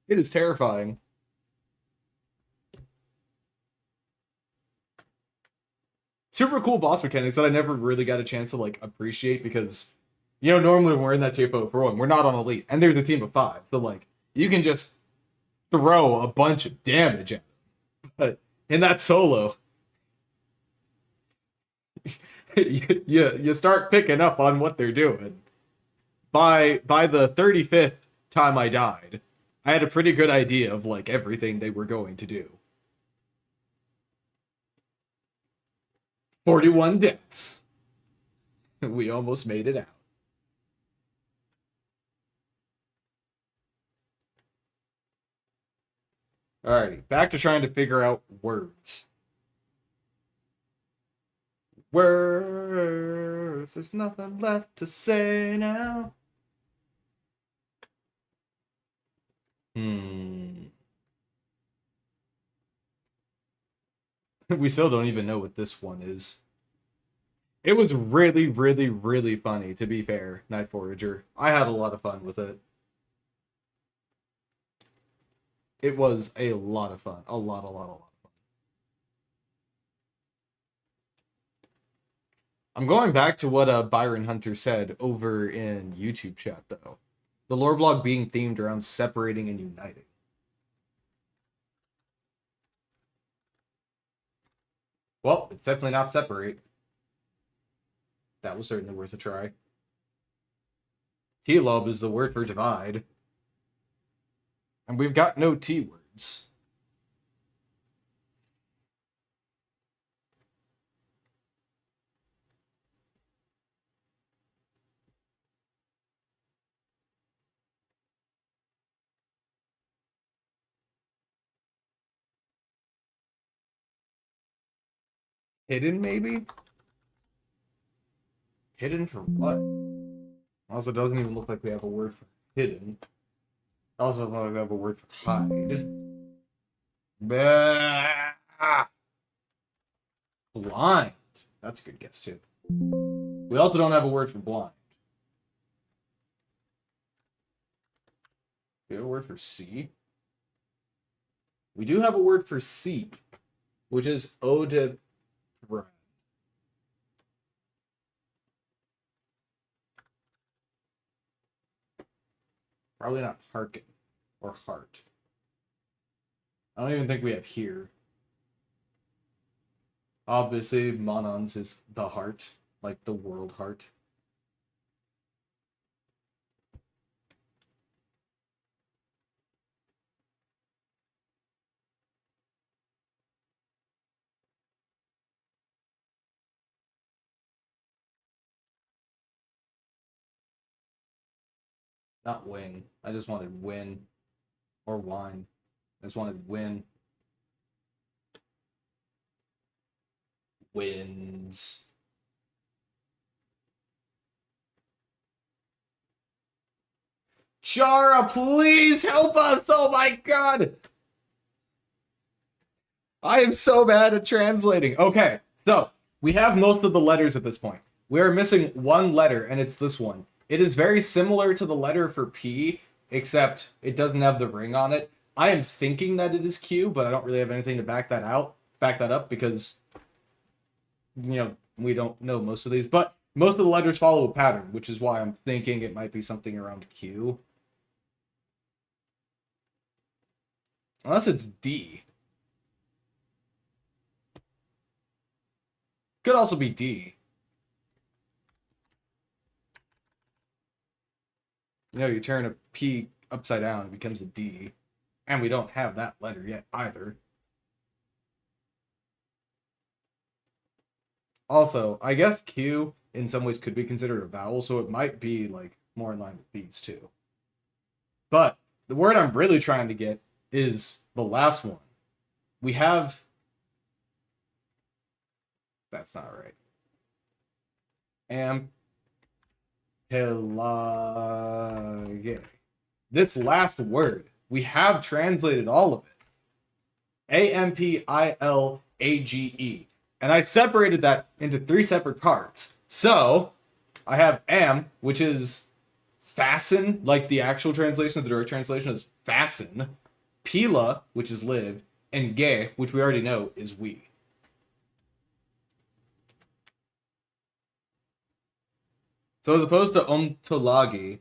It is terrifying. Super cool boss mechanics that I never really got a chance to like appreciate because, you know, normally when we're in that TFO for one, we're not on Elite, and there's a team of 5, so like you can just throw a bunch of damage at them. But in that solo, you start picking up on what they're doing. By the 35th time I died, I had a pretty good idea of like everything they were going to do. 41 deaths. We almost made it out. Alrighty, back to trying to figure out words. Words, there's nothing left to say now. We still don't even know what this one is. It was really, really, really funny, to be fair, Night Forager. I had a lot of fun with it. It was a lot of fun. A lot of fun. I'm going back to what Byron Hunter said over in YouTube chat, though. The lore blog being themed around separating and uniting. Well, it's definitely not separate. That was certainly worth a try. T-lob is the word for divide. And we've got no T words. Hidden, maybe? Hidden for what? Also, it doesn't even look like we have a word for hidden. Also, doesn't look like we have a word for hide. Blind. That's a good guess, too. We also don't have a word for blind. We have a word for see. We do have a word for see, which is ode. Probably not hearken or heart. I don't even think we have here. Obviously, Monons is the heart, like the world heart. Not wing. I just wanted win. Or wine. I just wanted win. Wins. Chara, please help us! Oh my god! I am so bad at translating. Okay, so we have most of the letters at this point. We are missing one letter, and it's this one. It is very similar to the letter for P, except it doesn't have the ring on it. I am thinking that it is Q, but I don't really have anything to back that up, because, you know, we don't know most of these. But most of the letters follow a pattern, which is why I'm thinking it might be something around Q. Unless it's D. Could also be D. You know, you turn a P upside down, it becomes a D. And we don't have that letter yet either. Also, I guess Q in some ways could be considered a vowel, so it might be like more in line with these two. But the word I'm really trying to get is the last one. We have... That's not right. Ampelage. This last word, we have translated all of it. Ampilage. And I separated that into 3 separate parts. So, I have am, which is fasten, like the actual translation, the direct translation is fasten. Pila, which is live. And ge, which we already know is we. So as opposed to omtolagi,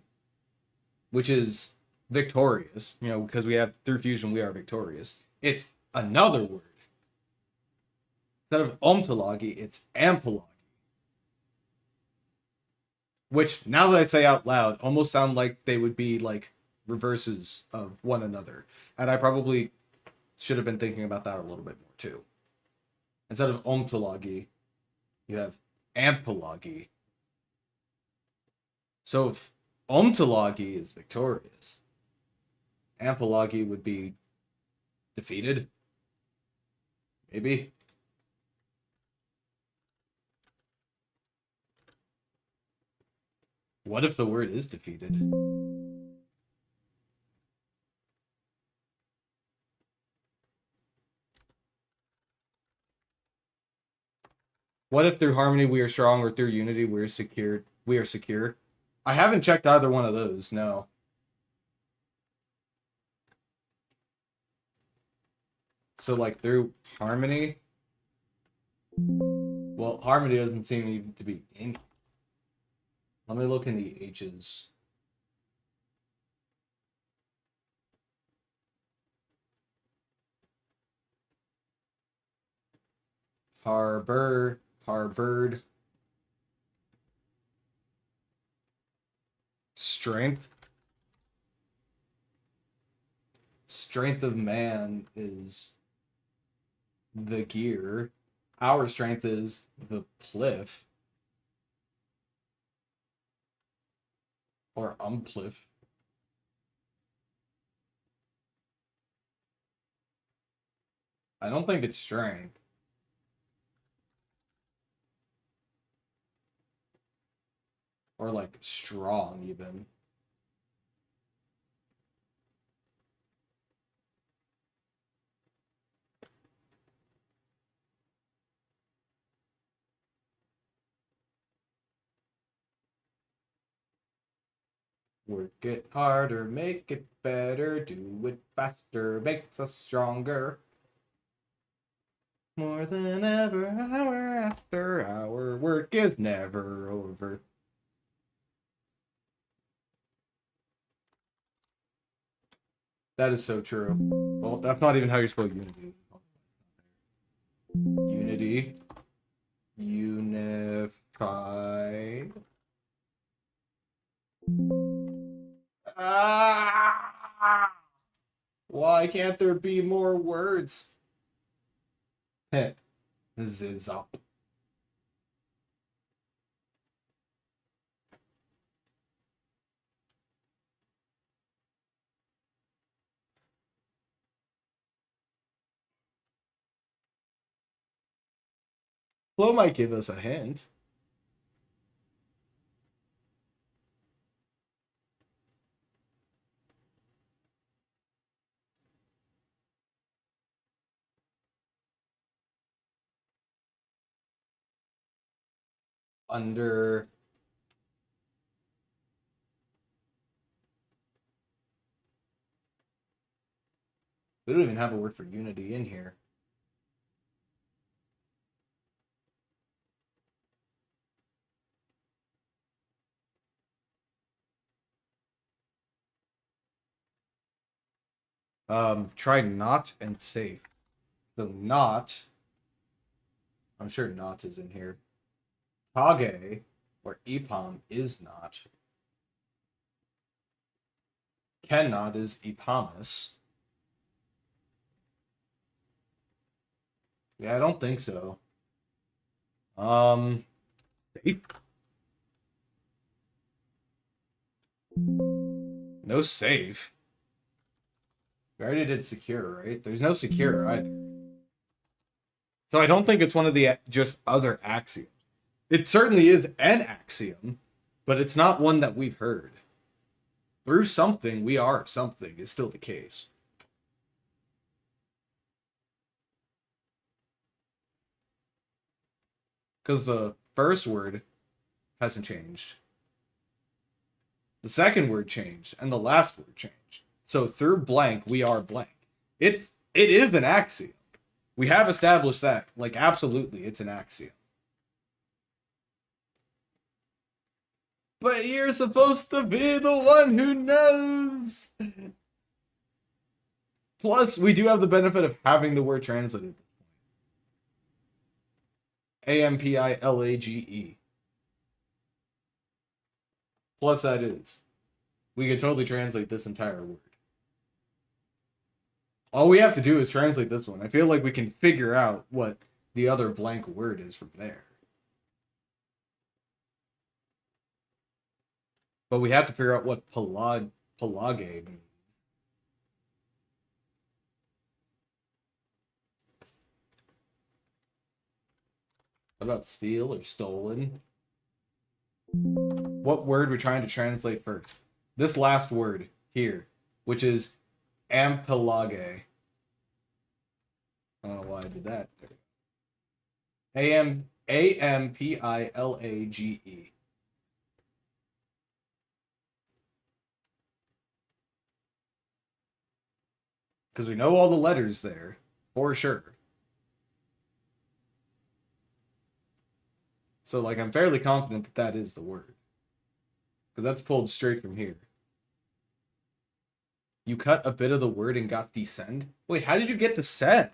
which is victorious, you know, because we have, through fusion, we are victorious. It's another word. Instead of omtolagi, it's ampelagi. Which, now that I say out loud, almost sound like they would be, like, reverses of one another. And I probably should have been thinking about that a little bit more, too. Instead of omtolagi, you have ampelagi. So if omtolagi is victorious, ampelagi would be defeated? Maybe? What if the word is defeated? What if through harmony we are strong, or through unity we are secure? I haven't checked either one of those, no. So, like, through harmony? Well, harmony doesn't seem even to be in. Let me look in the H's. Harbored. Strength. Strength of man is the gear. Our strength is the pliff. Or umpliff. I don't think it's strength. Or like strong even. Work it harder, make it better, do it faster, makes us stronger. More than ever, hour after hour, work is never over. That is so true. Well, that's not even how you spell unity. Unity. Unified. Ah! Why can't there be more words? Heh. Zizop. Flo might give us a hint. Under. We don't even have a word for unity in here. Try not and safe. So not. I'm sure not is in here. Kage, or Ipam, is not. Cannot is Ipamus. Yeah, I don't think so. Safe? No safe. We already did secure, right? There's no secure either. So I don't think it's one of the just other axioms. It certainly is an axiom, but it's not one that we've heard. Through something, we are something is still the case. Because the first word hasn't changed. The second word changed, and the last word changed. So through blank, we are blank. It is an axiom. We have established that. Like, absolutely, it's an axiom. But you're supposed to be the one who knows. Plus, we do have the benefit of having the word translated. Amplage. Plus, that is. We could totally translate this entire word. All we have to do is translate this one. I feel like we can figure out what the other blank word is from there. But we have to figure out what palage means. What about steal or stolen? What word we're trying to translate first? This last word here, which is ampelage. I don't know why I did that. Ampilage. Because we know all the letters there, for sure. So, like, I'm fairly confident that that is the word. Because that's pulled straight from here. You cut a bit of the word and got descend? Wait, how did you get descend?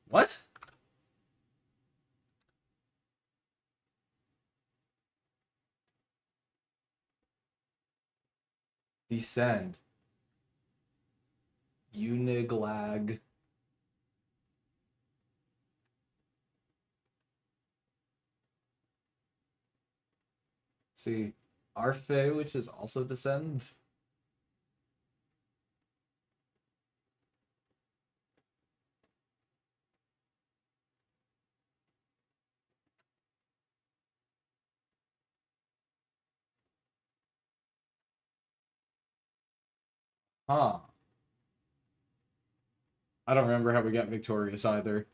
What? Descend. Uniglag. See, Arfe, which is also descend. Huh. I don't remember how we got victorious either.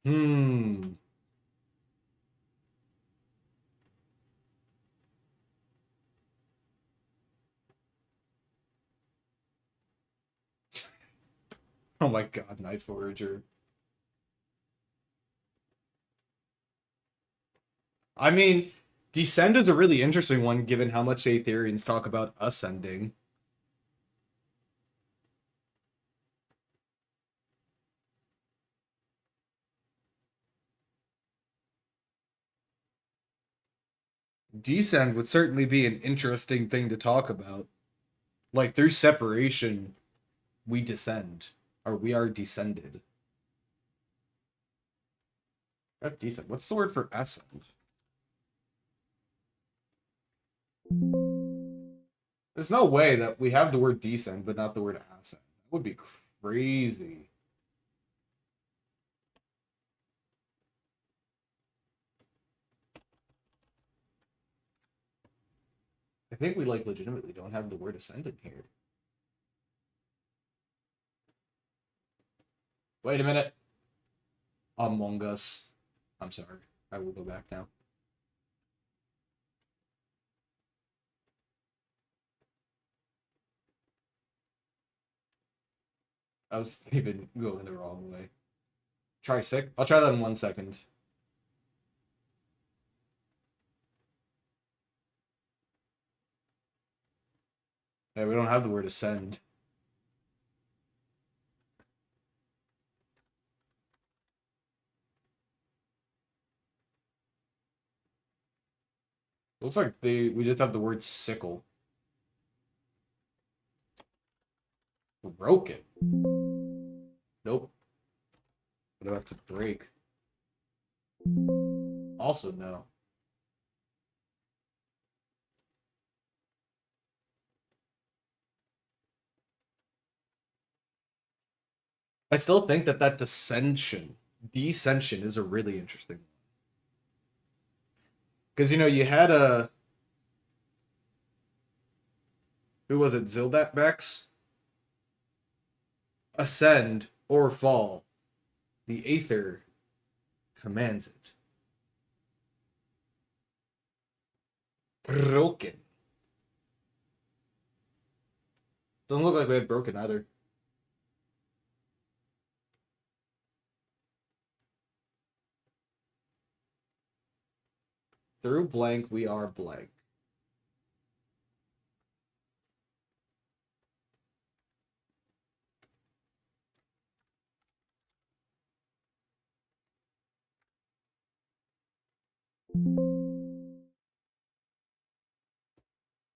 Hmm. Oh my god, Night Forager. I mean, Descend is a really interesting one, given how much Aetherians talk about ascending. Descend would certainly be an interesting thing to talk about. Like, through separation, we descend. Or we are descended. Descend. What's the word for ascend? There's no way that we have the word descend, but not the word ascend. That would be crazy. I think we, like, legitimately don't have the word ascend in here. Wait a minute. Among Us. I'm sorry. I will go back now. I was even going the wrong way. Try sick. I'll try that in 1 second. Yeah, we don't have the word ascend. Looks like we just have the word sickle. Broken. Nope. What about to break? Also no. I still think that descension is a really interesting one. Because, you know, you had a... Who was it? Zildatbex? Ascend or fall. The Aether commands it. Broken. Doesn't look like we had broken either. Through blank, we are blank.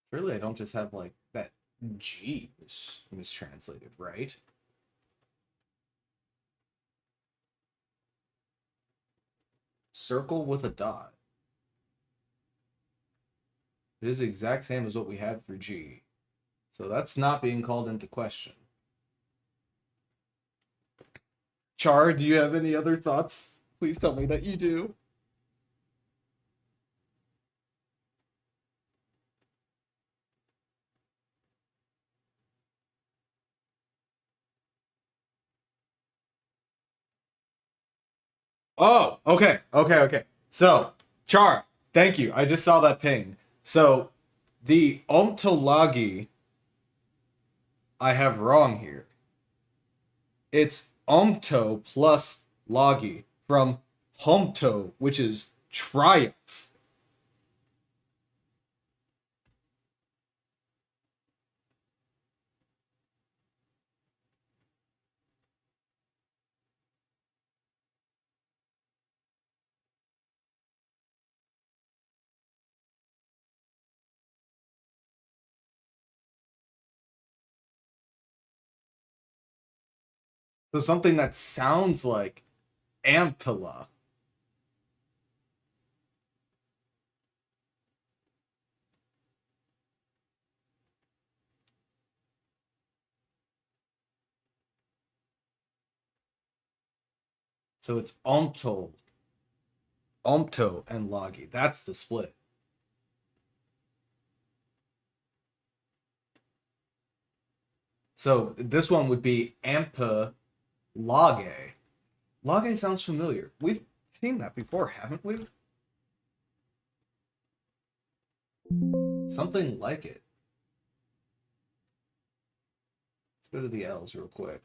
Surely I don't just have, like, that G mistranslated, right? Circle with a dot. It is the exact same as what we had for G. So that's not being called into question. Char, do you have any other thoughts? Please tell me that you do. Oh, okay. So, Char, thank you. I just saw that ping. So, the omtolagi I have wrong here. It's omto plus logi from homto, which is triumph. So something that sounds like ampilla. So it's omto, and logi. That's the split. So this one would be ampa lage. Lage sounds familiar. We've seen that before, haven't we? Something like it. Let's go to the L's real quick.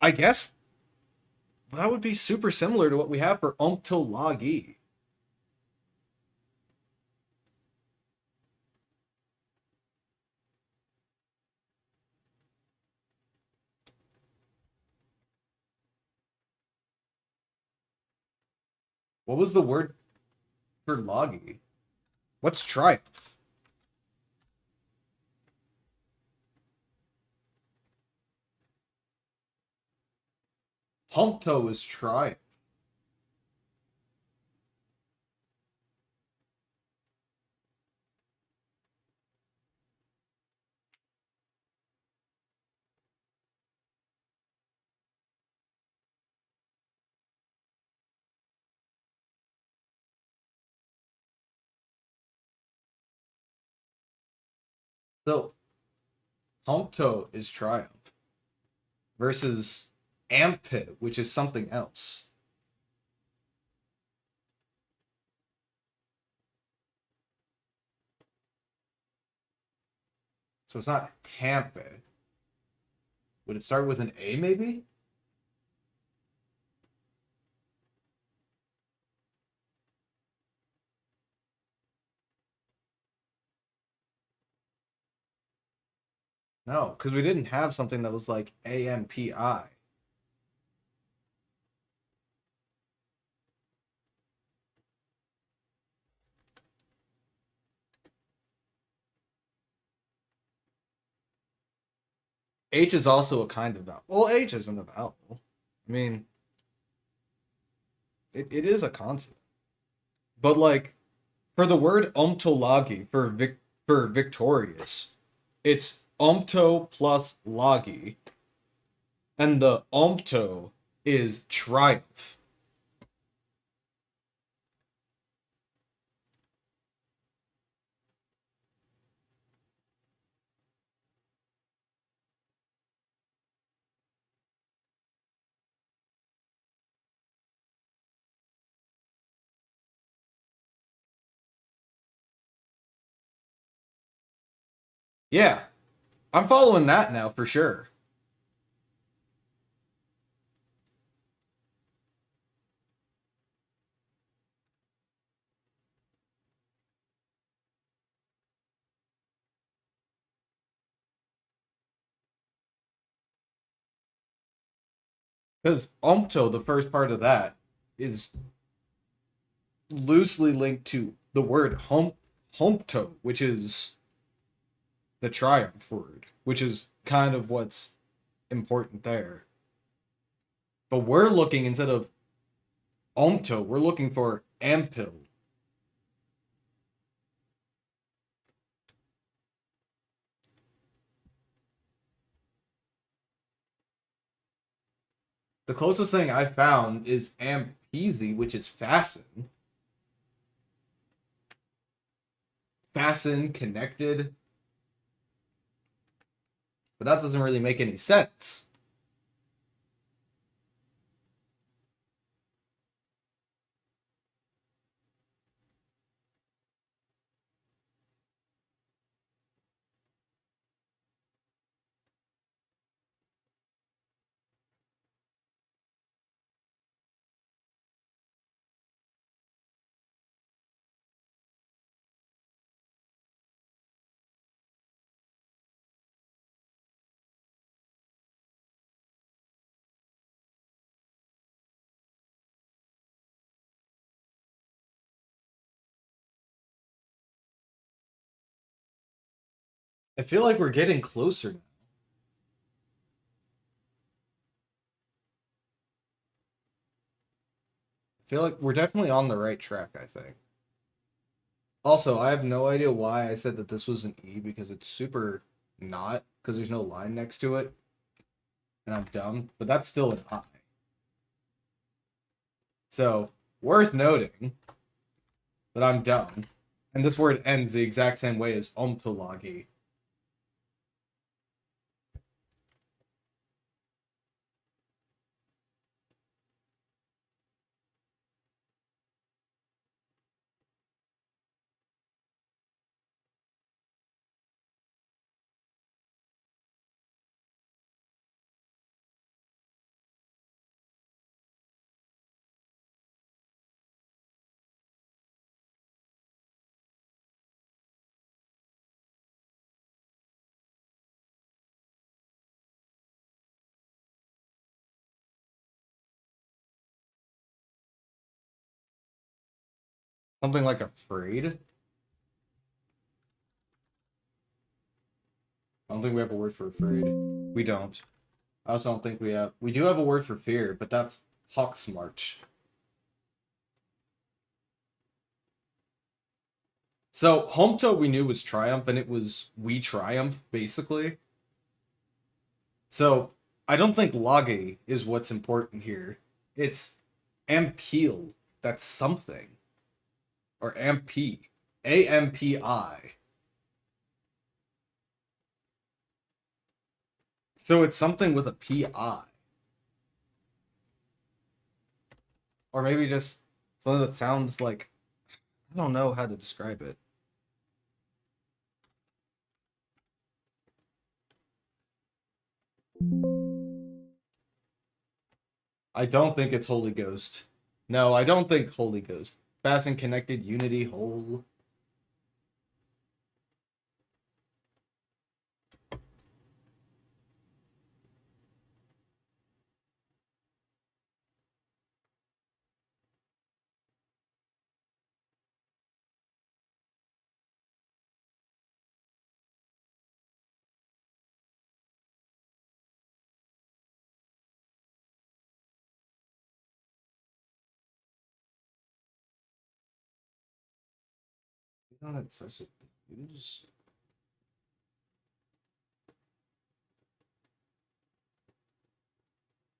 I guess that would be super similar to what we have for omtolagi. What was the word for logi? What's triumph? Humpto is triumph. So, Humpto is triumph versus Ampit, which is something else. So it's not Hampe. Would it start with an A maybe? No, because we didn't have something that was like AMPI. H is also a kind of vowel. Well, H isn't a vowel. I mean, it is a consonant. But like, for the word omtolagi for victorious, it's omto plus lagi, and the omto is triumph. Yeah, I'm following that now for sure. Because omto, the first part of that, is loosely linked to the word humpto, which is the triumph word, which is kind of what's important there. But we're looking, instead of omto, we're looking for ampil. The closest thing I found is ampeasy, which is fasten. Fasten, connected. But that doesn't really make any sense. I feel like we're getting closer now. I feel like we're definitely on the right track, I think. Also, I have no idea why I said that this was an E, because it's super not, because there's no line next to it. And I'm dumb, but that's still an I. So, worth noting that I'm dumb. And this word ends the exact same way as omtolagi. Something like afraid? I don't think we have a word for afraid. We don't. I also don't think we have... We do have a word for fear, but that's Hawk's March. So, Homto we knew was Triumph, and it was We Triumph, basically. So, I don't think Lagi is what's important here. It's Ampil. That's something. Or Ampi. A-M-P-I. So it's something with a P-I. Or maybe just something that sounds like... I don't know how to describe it. I don't think it's Holy Ghost. No, I don't think Holy Ghost. Fast and connected, unity, whole. Not such a use.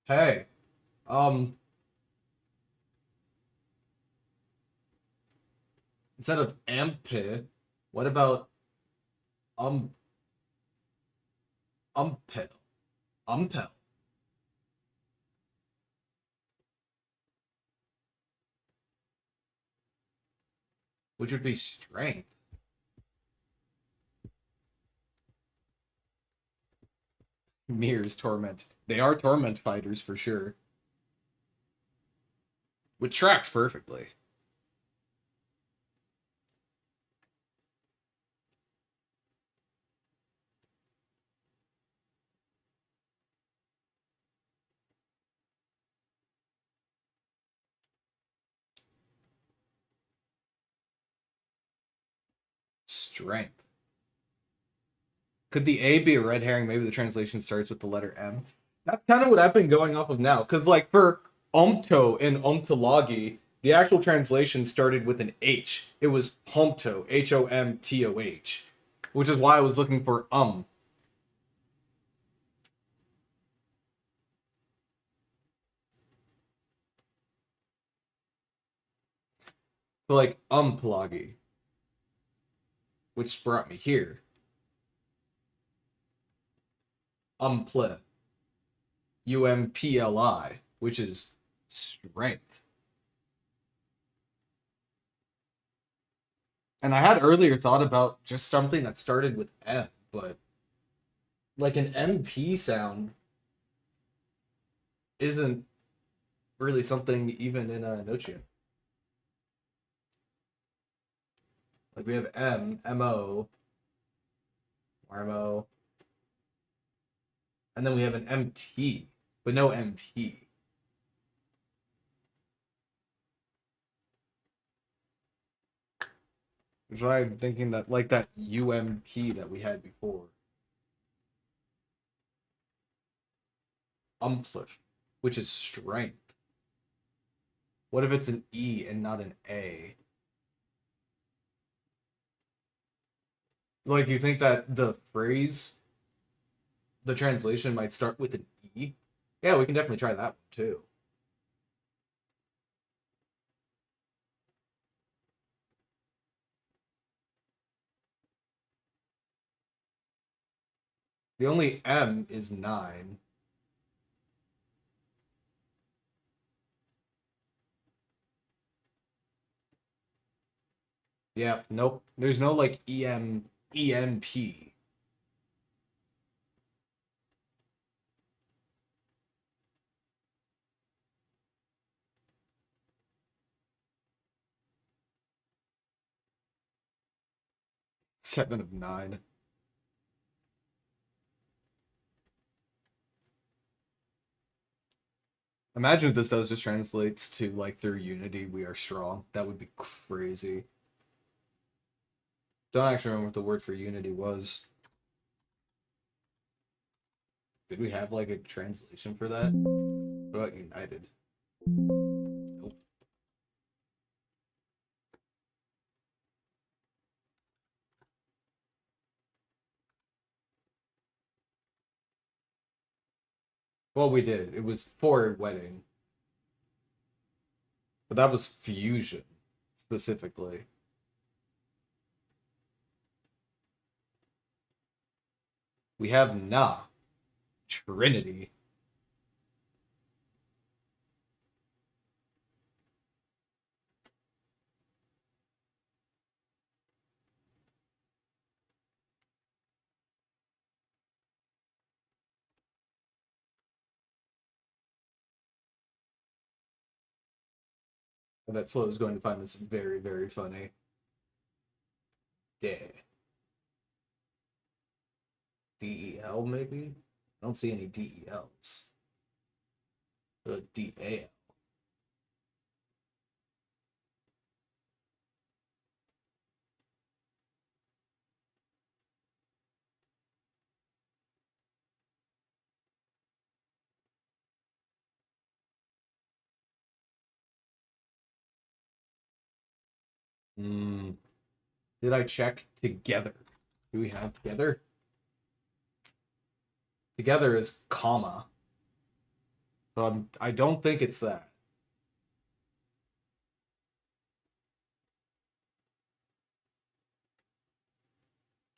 Hey, instead of ampi, what about um umpel? Umpel. Which would be strength. Mirrors torment. They are torment fighters for sure. Which tracks perfectly. Strength. Could the A be a red herring? Maybe the translation starts with the letter M. That's kind of what I've been going off of now. Because, like, for omto and omtolagi, the actual translation started with an H. It was homto, H-O-M-T-O-H. Which is why I was looking for So, like, umplagi. Which brought me here. Umple. U-M-P-L-I. Which is strength. And I had earlier thought about just something that started with M, but like an MP sound isn't really something even in a Notion. Like we have M, M-O, Marmo, and then we have an MT, but no MP. Which is why I'm thinking that, like that UMP that we had before. Umplift, which is strength. What if it's an E and not an A? Like, you think that the phrase, the translation might start with an E? Yeah, we can definitely try that one too. The only M is 9. Yeah, nope. There's no like EMP. 7 of 9. Imagine if this does just translates to, like, through unity we are strong. That would be crazy. Don't actually remember what the word for unity was. Did we have, like, a translation for that? What about united? Nope. Well, we did. It was for wedding. But that was fusion, specifically. We have Na. Trinity. And that Flo is going to find this very, very funny. Yeah. DEL, maybe? I don't see any DELs. DAL. Did I check together? Do we have together? Together is comma. So I don't think it's that.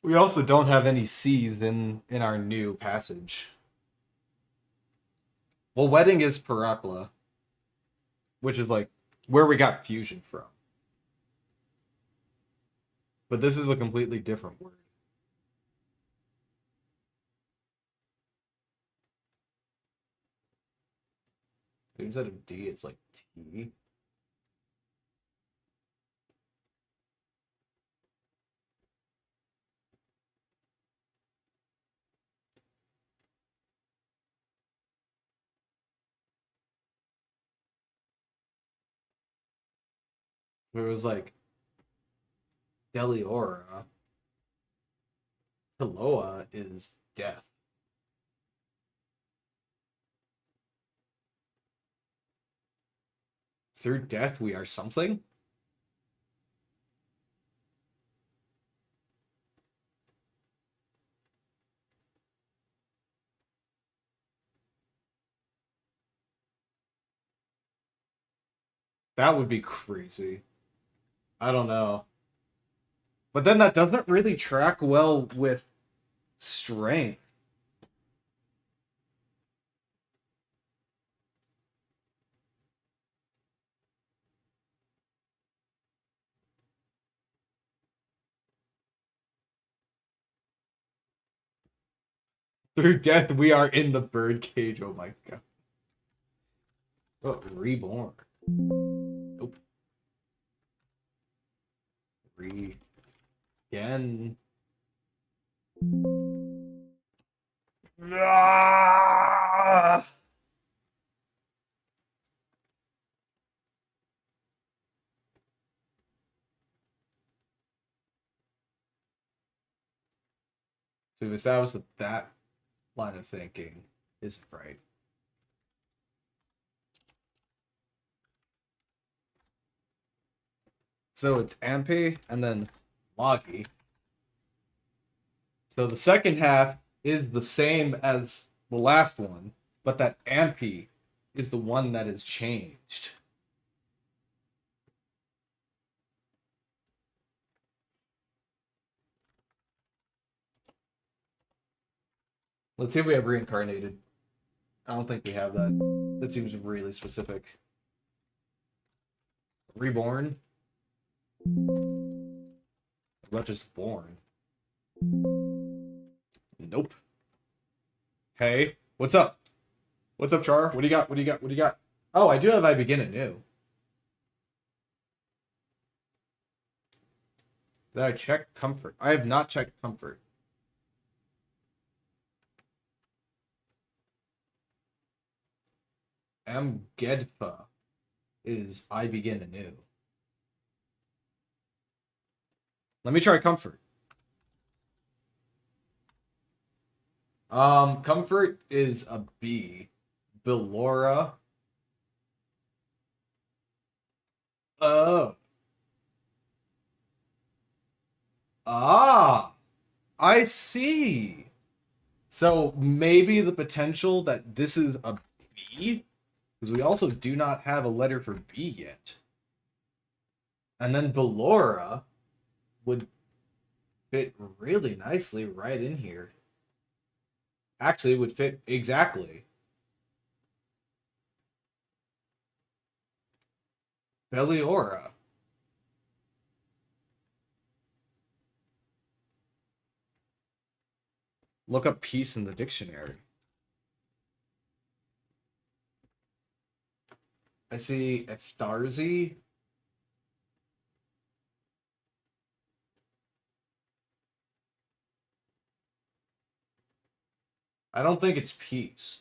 We also don't have any C's in our new passage. Well, wedding is paracla, which is like where we got fusion from. But this is a completely different word. Instead of D, it's like T. It was like Deliora. Teloa is death. Through death we are something? That would be crazy. I don't know. But then that doesn't really track well with strength. Through death, we are in the birdcage. Oh my god. Oh, reborn. Nope. Again. Ah! So we've established that line of thinking isn't right. So it's Ampi and then Logi. So the second half is the same as the last one, but that Ampi is the one that is changed. Let's see if we have reincarnated. I don't think we have that. That seems really specific. Reborn? What about just born? Nope. Hey, what's up? What's up, Char? What do you got? What do you got? What do you got? Oh, I do have I begin anew. Did I check comfort? I have not checked comfort. Amgedfa is I begin anew. Let me try comfort. Comfort is a B. Belora. Oh. Ah. I see. So maybe the potential that this is a B? Because we also do not have a letter for B yet. And then Belora would fit really nicely right in here. Actually, it would fit exactly. Belliora. Look up peace in the dictionary. I see Etharzi. I don't think it's peace.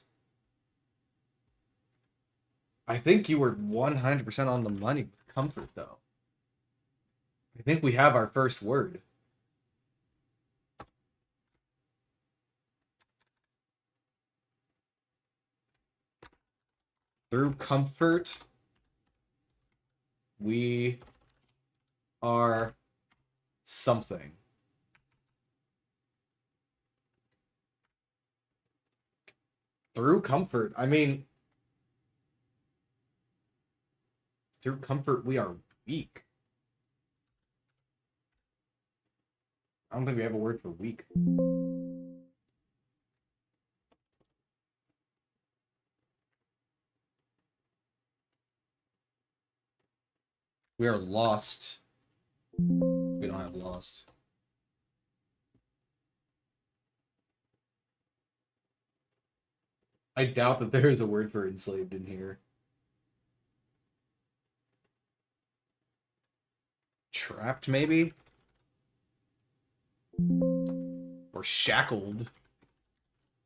I think you were 100% on the money with comfort, though. I think we have our first word. Through comfort, we are something. Through comfort, I mean, through comfort, we are weak. I don't think we have a word for weak. We are lost. We don't have lost. I doubt that there is a word for enslaved in here. Trapped, maybe? Or shackled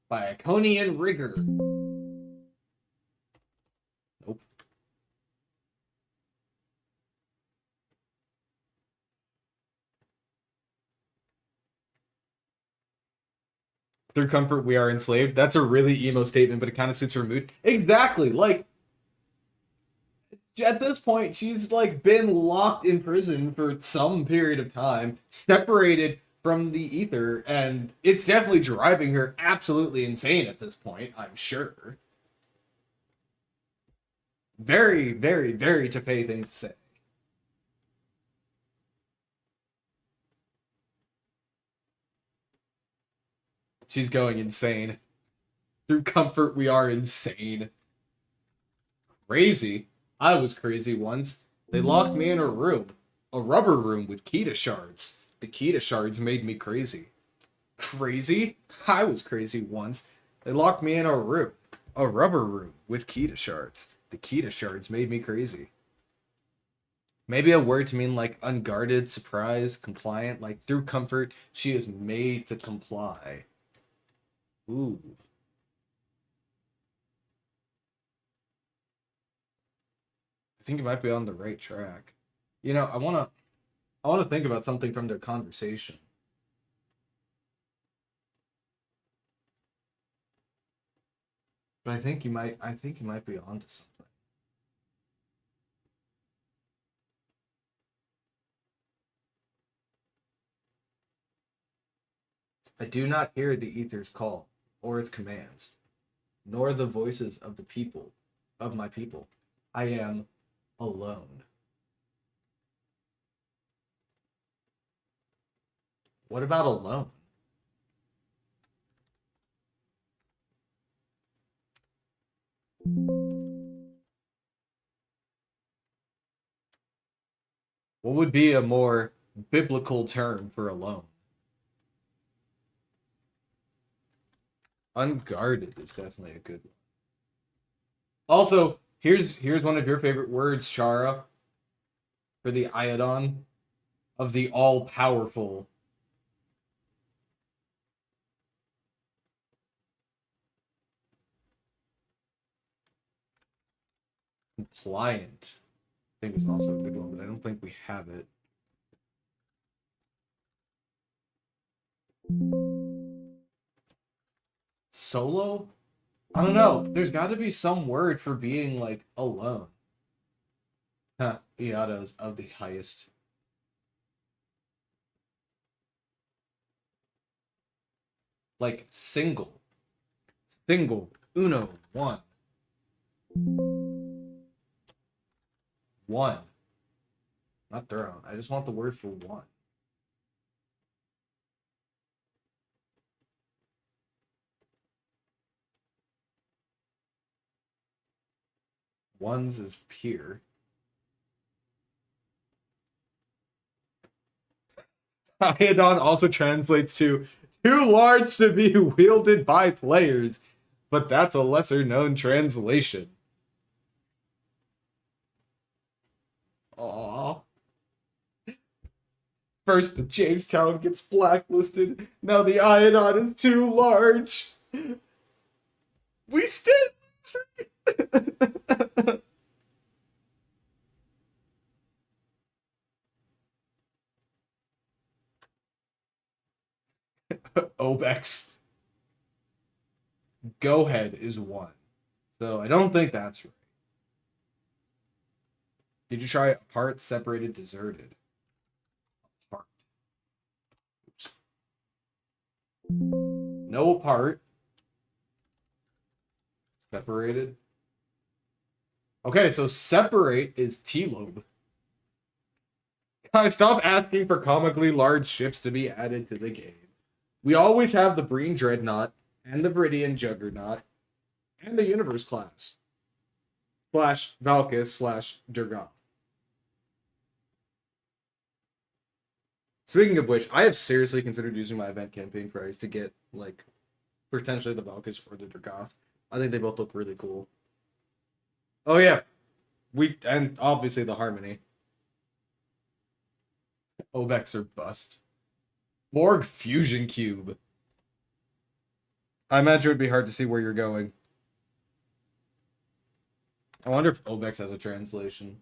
by Iconian rigor. Nope. Through comfort, we are enslaved. That's a really emo statement, but it kind of suits her mood. Exactly. Like, at this point, she's like been locked in prison for some period of time, separated from the ether, and it's definitely driving her absolutely insane at this point, I'm sure. Very, very, very Tefei thing to say. She's going insane. Through comfort, we are insane. Crazy. I was crazy once. They locked me in a room. A rubber room with Kita shards. The Kita shards made me crazy. Crazy? I was crazy once. They locked me in a room. A rubber room with Kita shards. The Kita shards made me crazy. Maybe a word to mean like unguarded, surprised, compliant. Like through comfort, she is made to comply. Ooh. I think you might be on the right track. You know, I wanna think about something from their conversation. But I think you might be onto something. I do not hear the ether's call or its commands, nor the voices of the people, of my people. I am alone. What about alone? What would be a more biblical term for alone? Unguarded is definitely a good one. Also, here's one of your favorite words, Chara, for the iodon of the all-powerful. Compliant. I think it's also a good one, but I don't think we have it. Solo? I don't know. There's got to be some word for being, like, alone. Huh. Iados of the highest. Like, single. Single. Uno. One. One. Not throne. I just want the word for one. One's is peer. Iodon also translates to too large to be wielded by players, but that's a lesser known translation. Aww. First the Jamestown gets blacklisted, now the Iodon is too large. We stand losing. Obex. Go ahead is one. So I don't think that's right. Did you try apart, separated, deserted? Apart. Oops. No apart. Separated. Okay, so separate is T-lobe. Guys, stop asking for comically large ships to be added to the game. We always have the Breen Dreadnought, and the Viridian Juggernaut, and the Universe class. / Valkys / Durgoth. Speaking of which, I have seriously considered using my event campaign prize to get, like, potentially the Valkys or the Durgoth. I think they both look really cool. Oh yeah. And obviously the Harmony. Obex or bust. Borg Fusion Cube. I imagine it would be hard to see where you're going. I wonder if Obex has a translation.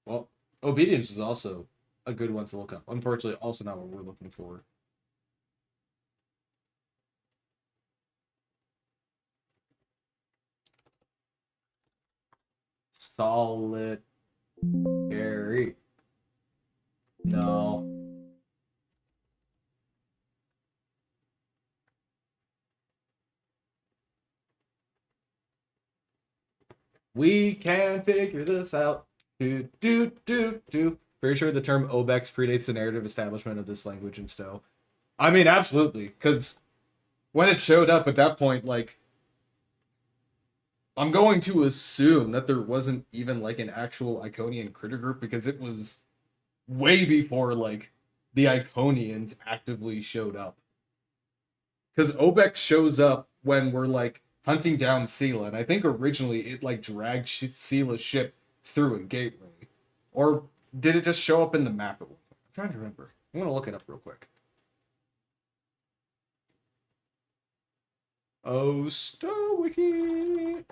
Well, Obedience is also a good one to look up. Unfortunately, also not what we're looking for. Solitary. No. We can figure this out. Do. Very sure the term Obex predates the narrative establishment of this language in STO. I mean, absolutely, because when it showed up at that point, like, I'm going to assume that there wasn't even, like, an actual Iconian critter group, because it was way before, like, the Iconians actively showed up. Because Obex shows up when we're, like, hunting down Sela, and I think originally it, like, dragged Sela's ship through a gateway. Or did it just show up in the map at one point? I'm trying to remember. I'm going to look it up real quick. Oh, STO-wiki!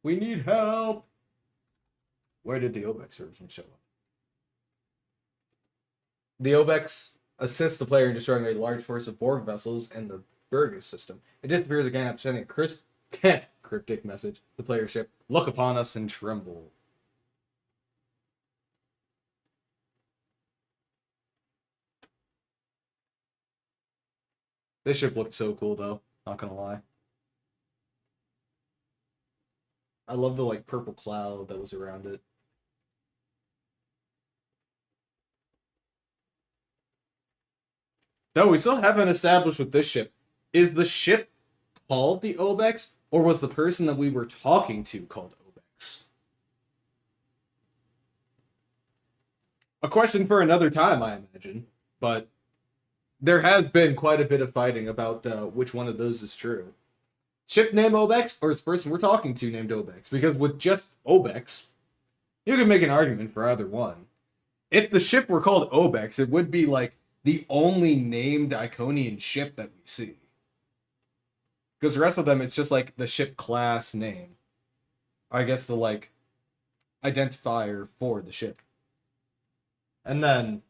We need help! Where did the Obex originally show up? The Obex assists the player in destroying a large force of Borg vessels in the Burgess system. It disappears again after sending a cryptic message to the player ship. Look upon us and tremble. This ship looked so cool, though. Not gonna lie. I love the, like, purple cloud that was around it. No, we still haven't established with this ship. Is the ship called the Obex, or was the person that we were talking to called Obex? A question for another time, I imagine. But there has been quite a bit of fighting about which one of those is true. Ship name Obex, or is the person we're talking to named Obex? Because with just Obex, you can make an argument for either one. If the ship were called Obex, it would be, like, the only named Iconian ship that we see. Because the rest of them, it's just like the ship class name. I guess the like identifier for the ship. And then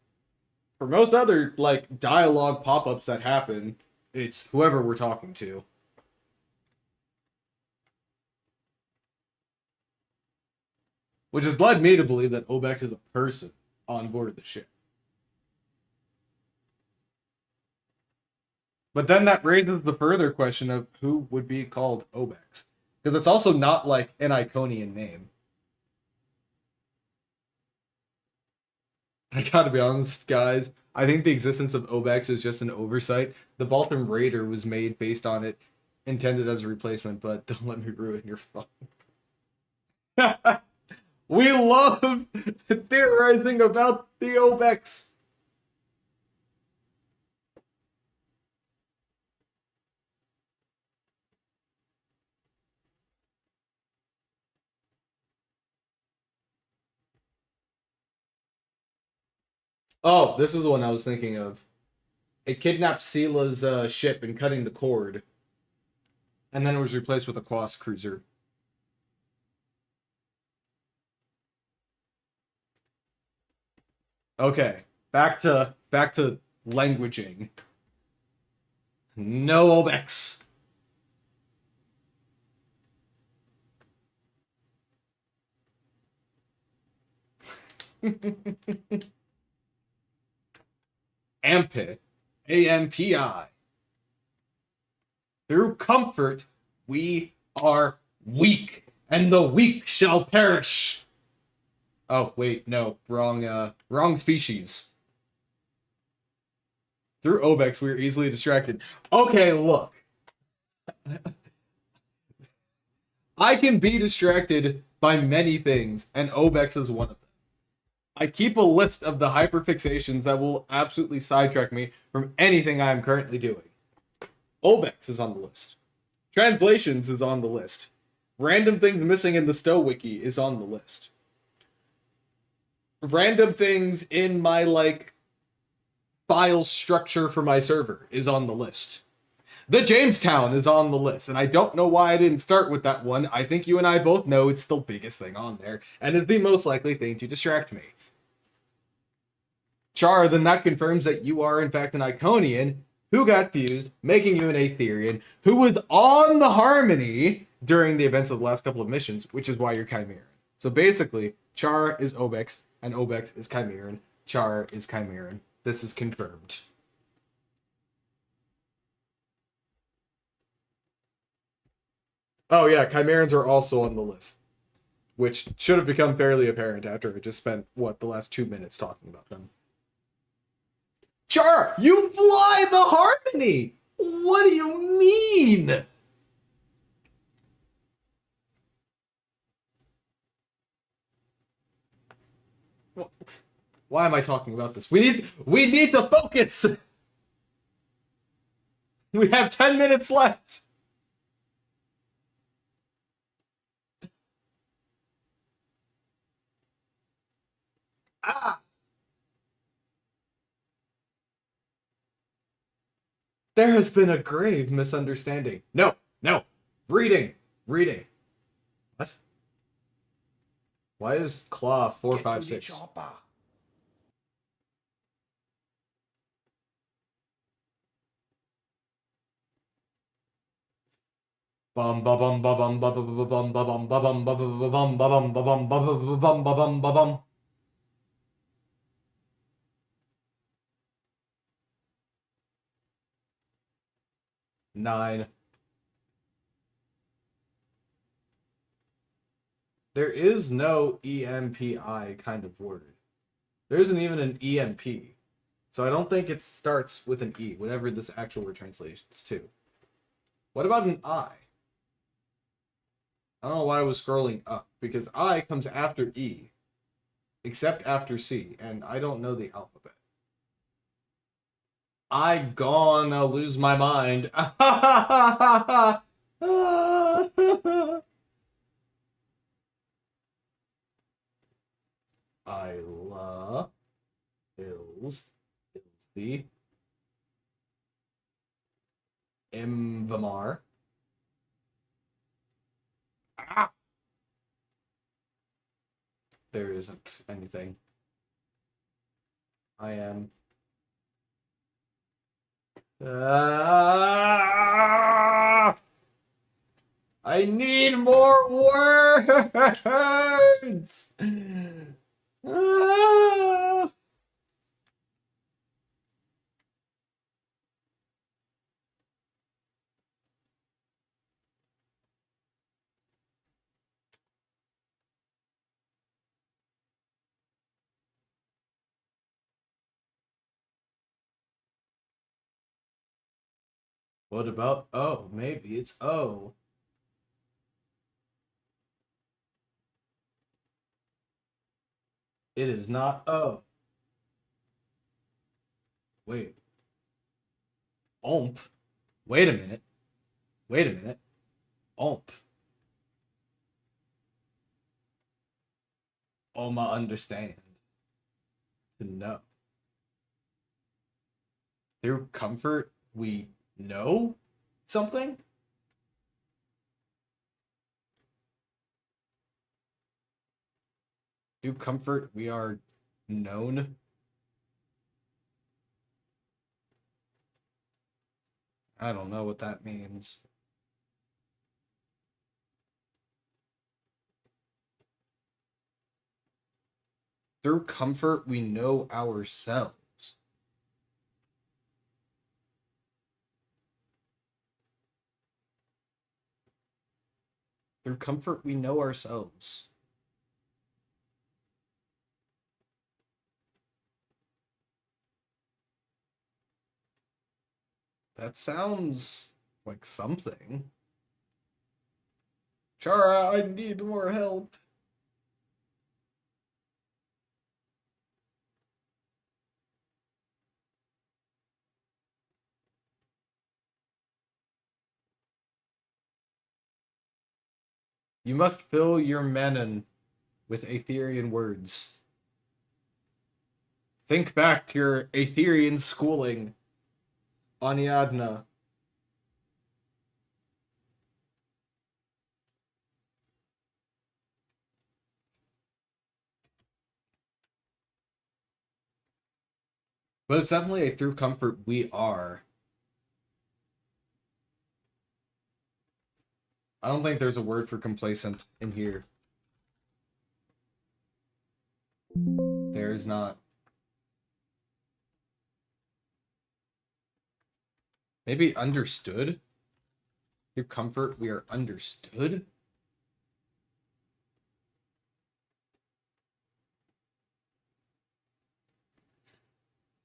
for most other like dialogue pop-ups that happen, it's whoever we're talking to. Which has led me to believe that Obex is a person on board the ship. But then that raises the further question of who would be called Obex. Because it's also not like an Iconian name. I gotta be honest, guys. I think the existence of Obex is just an oversight. The Baltimore Raider was made based on it, intended as a replacement, but don't let me ruin your fun. We love theorizing about the Obex. Oh, this is the one I was thinking of. It kidnapped Seela's ship and cutting the cord. And then it was replaced with a Quas cruiser. Okay, back to languaging. No Obex. Ampi. A-M-P-I. Through comfort, we are weak, and the weak shall perish. Oh, wait, no. Wrong species. Through Obex, we are easily distracted. Okay, look. I can be distracted by many things, and Obex is one of them. I keep a list of the hyperfixations that will absolutely sidetrack me from anything I am currently doing. Obex is on the list. Translations is on the list. Random things missing in the STO wiki is on the list. Random things in my, like, file structure for my server is on the list. The Jamestown is on the list, and I don't know why I didn't start with that one. I think you and I both know it's the biggest thing on there, and is the most likely thing to distract me. Char, then that confirms that you are in fact an Iconian who got fused, making you an Aetherian, who was on the Harmony during the events of the last couple of missions, which is why you're Chimeran. So basically, Char is Obex, and Obex is Chimeran. Char is Chimeran. This is confirmed. Oh yeah, Chimerans are also on the list, which should have become fairly apparent after I just spent, what, the last 2 minutes talking about them. Char, you fly the Harmony! What do you mean? Why am I talking about this? We need to focus! We have 10 minutes left! Ah! There has been a grave misunderstanding. No. Reading. What? Why is Claw 456? Bum ba bum ba bum ba ba ba bum ba bum ba bum ba ba ba bum ba bum ba bum ba ba ba bum ba bum ba bum. Nine. There is no EMPI kind of word. There isn't even an EMP. So I don't think it starts with an E, whatever this actual word translates to. What about an I? I don't know why I was scrolling up, because I comes after E, except after C, and I don't know the alphabet. I gonna lose my mind. Isla, Ilse, Imvamar, there isn't anything. I am. I need more words. What about O? Maybe it's O. It is not O. Wait. Omp. Wait a minute. Wait a minute. Omp. Oma understand. To know. Through comfort, we know something? Through comfort, we are known? I don't know what that means. Through comfort, we know ourselves. Through comfort, we know ourselves. That sounds like something. Chara, I need more help. You must fill your menon with Aetherian words. Think back to your Aetherian schooling on Yadna. But it's definitely a through comfort we are. I don't think there's a word for complacent in here. There's not. Maybe understood? Through comfort, we are understood?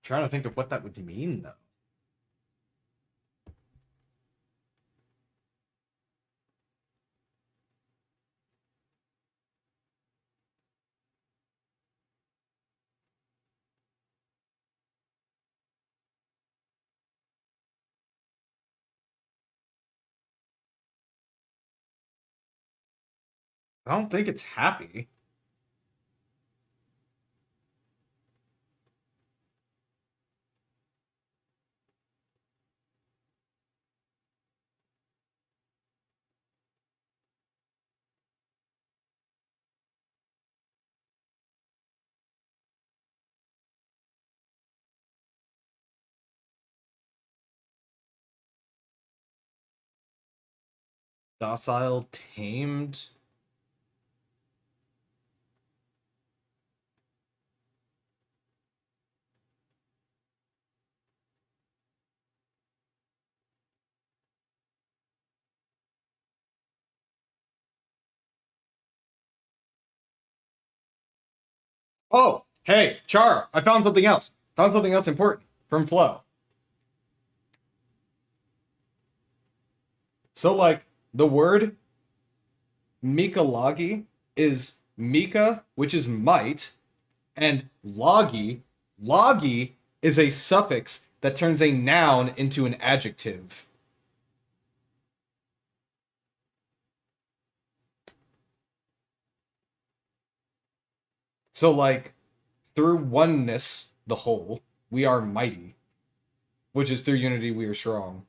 Trying to think of what that would mean, though. I don't think it's happy. Docile, tamed. Oh, hey, Char, I found something else. Found something else important from Flow. So, like, the word Mikalagi is Mika, which is might, and Logi is a suffix that turns a noun into an adjective. So, like, through oneness, the whole, we are mighty, which is through unity we are strong.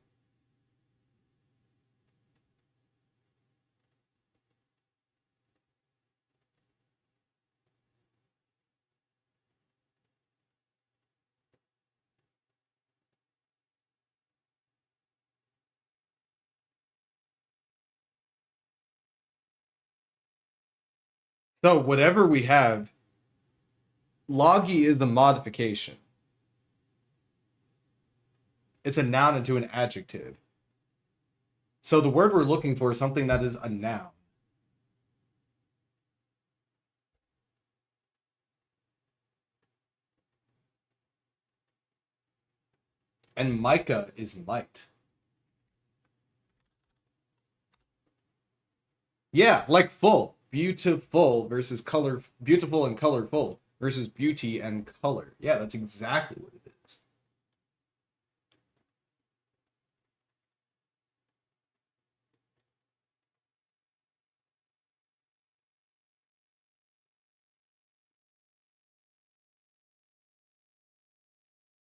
So whatever we have, logi is a modification. It's a noun into an adjective. So the word we're looking for is something that is a noun. And mica is might. Yeah, like full. Beautiful versus color. Beautiful and colorful versus beauty and color. Yeah, that's exactly what it is.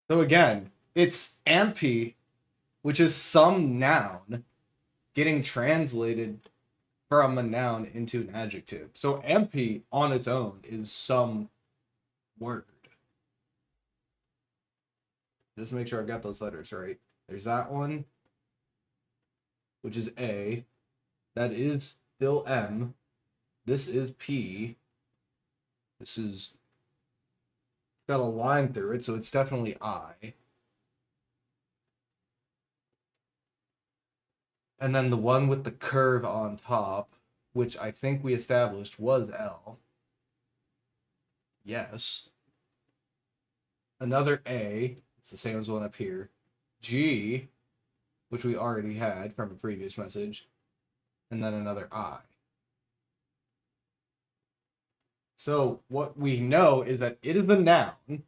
So again, it's ampi, which is some noun getting translated from a noun into an adjective. So ampi on its own is some word. Just make sure I've got those letters right. There's that one, which is A. That is still M. This is P. This is, it's got a line through it, so it's definitely I. And then the one with the curve on top, which I think we established was L. Yes. Another A. It's the same as one up here. G, which we already had from a previous message. And then another I. So what we know is that it is a noun.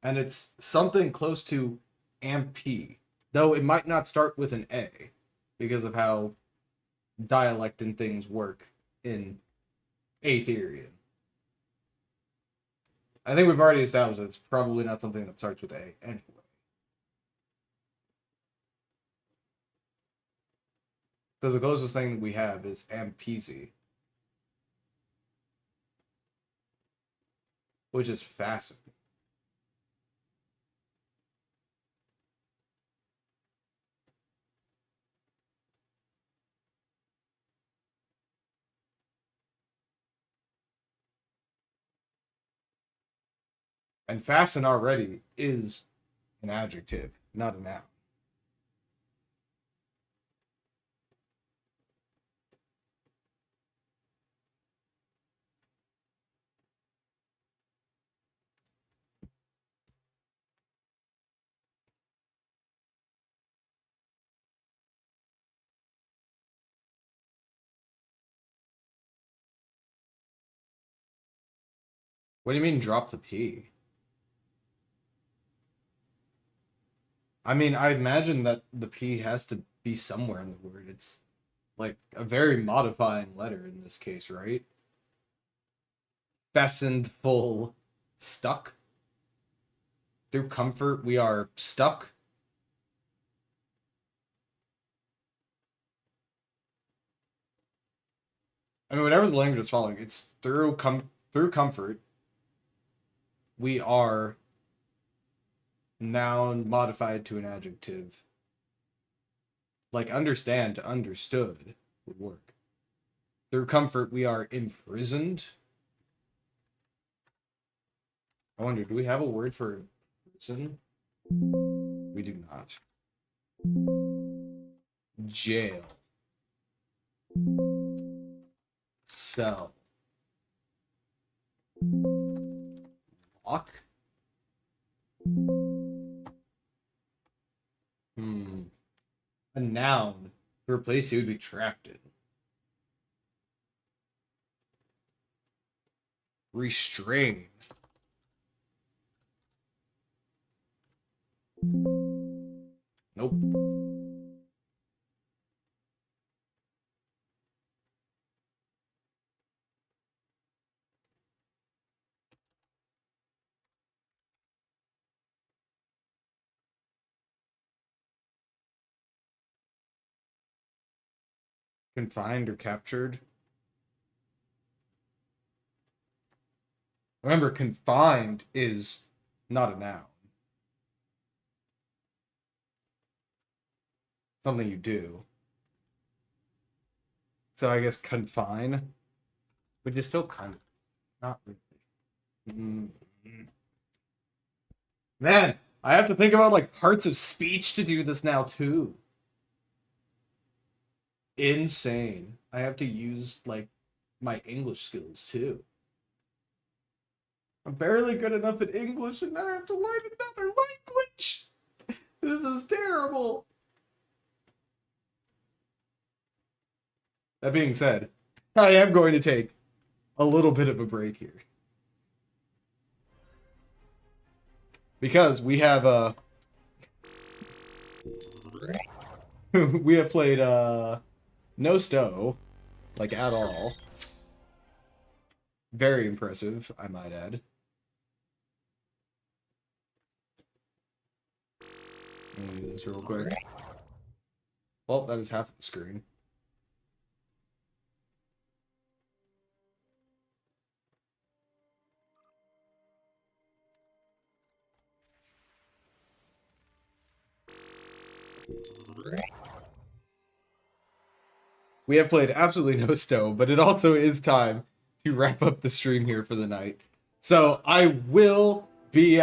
And it's something close to amp, though it might not start with an A because of how dialect and things work in Aetherian. I think we've already established that it's probably not something that starts with A anyway. Because the closest thing that we have is Ampezi, which is fascinating. And fasten already is an adjective, not a noun. What do you mean drop the P? I mean, I imagine that the P has to be somewhere in the word. It's like a very modifying letter in this case, right? Fastened, full, stuck. Through comfort, we are stuck. I mean, whatever the language is following, it's through comfort, we are noun modified to an adjective. Like understand to understood would work. Through comfort, we are imprisoned. I wonder, do we have a word for prison? We do not. Jail. Cell. Lock. A noun for a place you would be trapped in. Restrain. Nope. Confined or captured. Remember, confined is not a noun. Something you do. So I guess confine, which is still kind of not really. Man, I have to think about like parts of speech to do this now too. Insane. I have to use like my English skills too. I'm barely good enough at English and now I have to learn another language. This is terrible. That being said, I am going to take a little bit of a break here. Because we have we have played no STO, like at all. Very impressive, I might add. Let me do this real quick. Well, that is half of the screen. We have played absolutely no STO, but it also is time to wrap up the stream here for the night. So I will be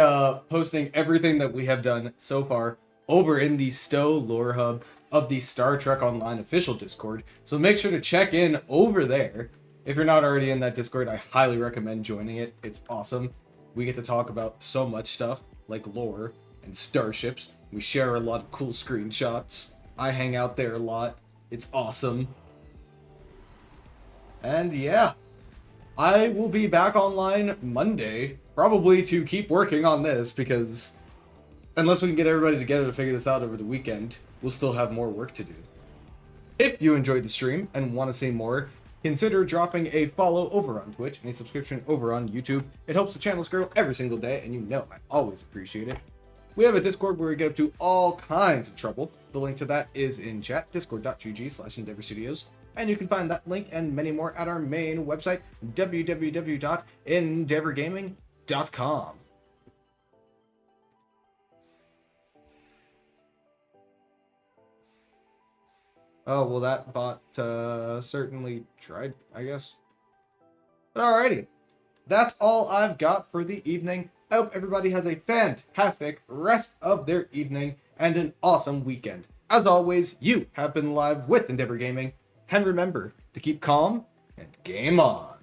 posting everything that we have done so far over in the STO lore hub of the Star Trek Online official Discord. So make sure to check in over there. If you're not already in that Discord, I highly recommend joining it. It's awesome. We get to talk about so much stuff like lore and starships. We share a lot of cool screenshots. I hang out there a lot. It's awesome. And yeah, I will be back online Monday, probably to keep working on this, because unless we can get everybody together to figure this out over the weekend, we'll still have more work to do. If you enjoyed the stream and want to see more, consider dropping a follow over on Twitch and a subscription over on YouTube. It helps the channels grow every single day, and you know I always appreciate it. We have a Discord where we get up to all kinds of trouble. The link to that is in chat, discord.gg/EndeavorStudios. And you can find that link and many more at our main website, www.endeavorgaming.com. Oh, well, that bot certainly tried, I guess. Alrighty. That's all I've got for the evening. I hope everybody has a fantastic rest of their evening and an awesome weekend. As always, you have been live with Endeavor Gaming. And remember to keep calm and game on.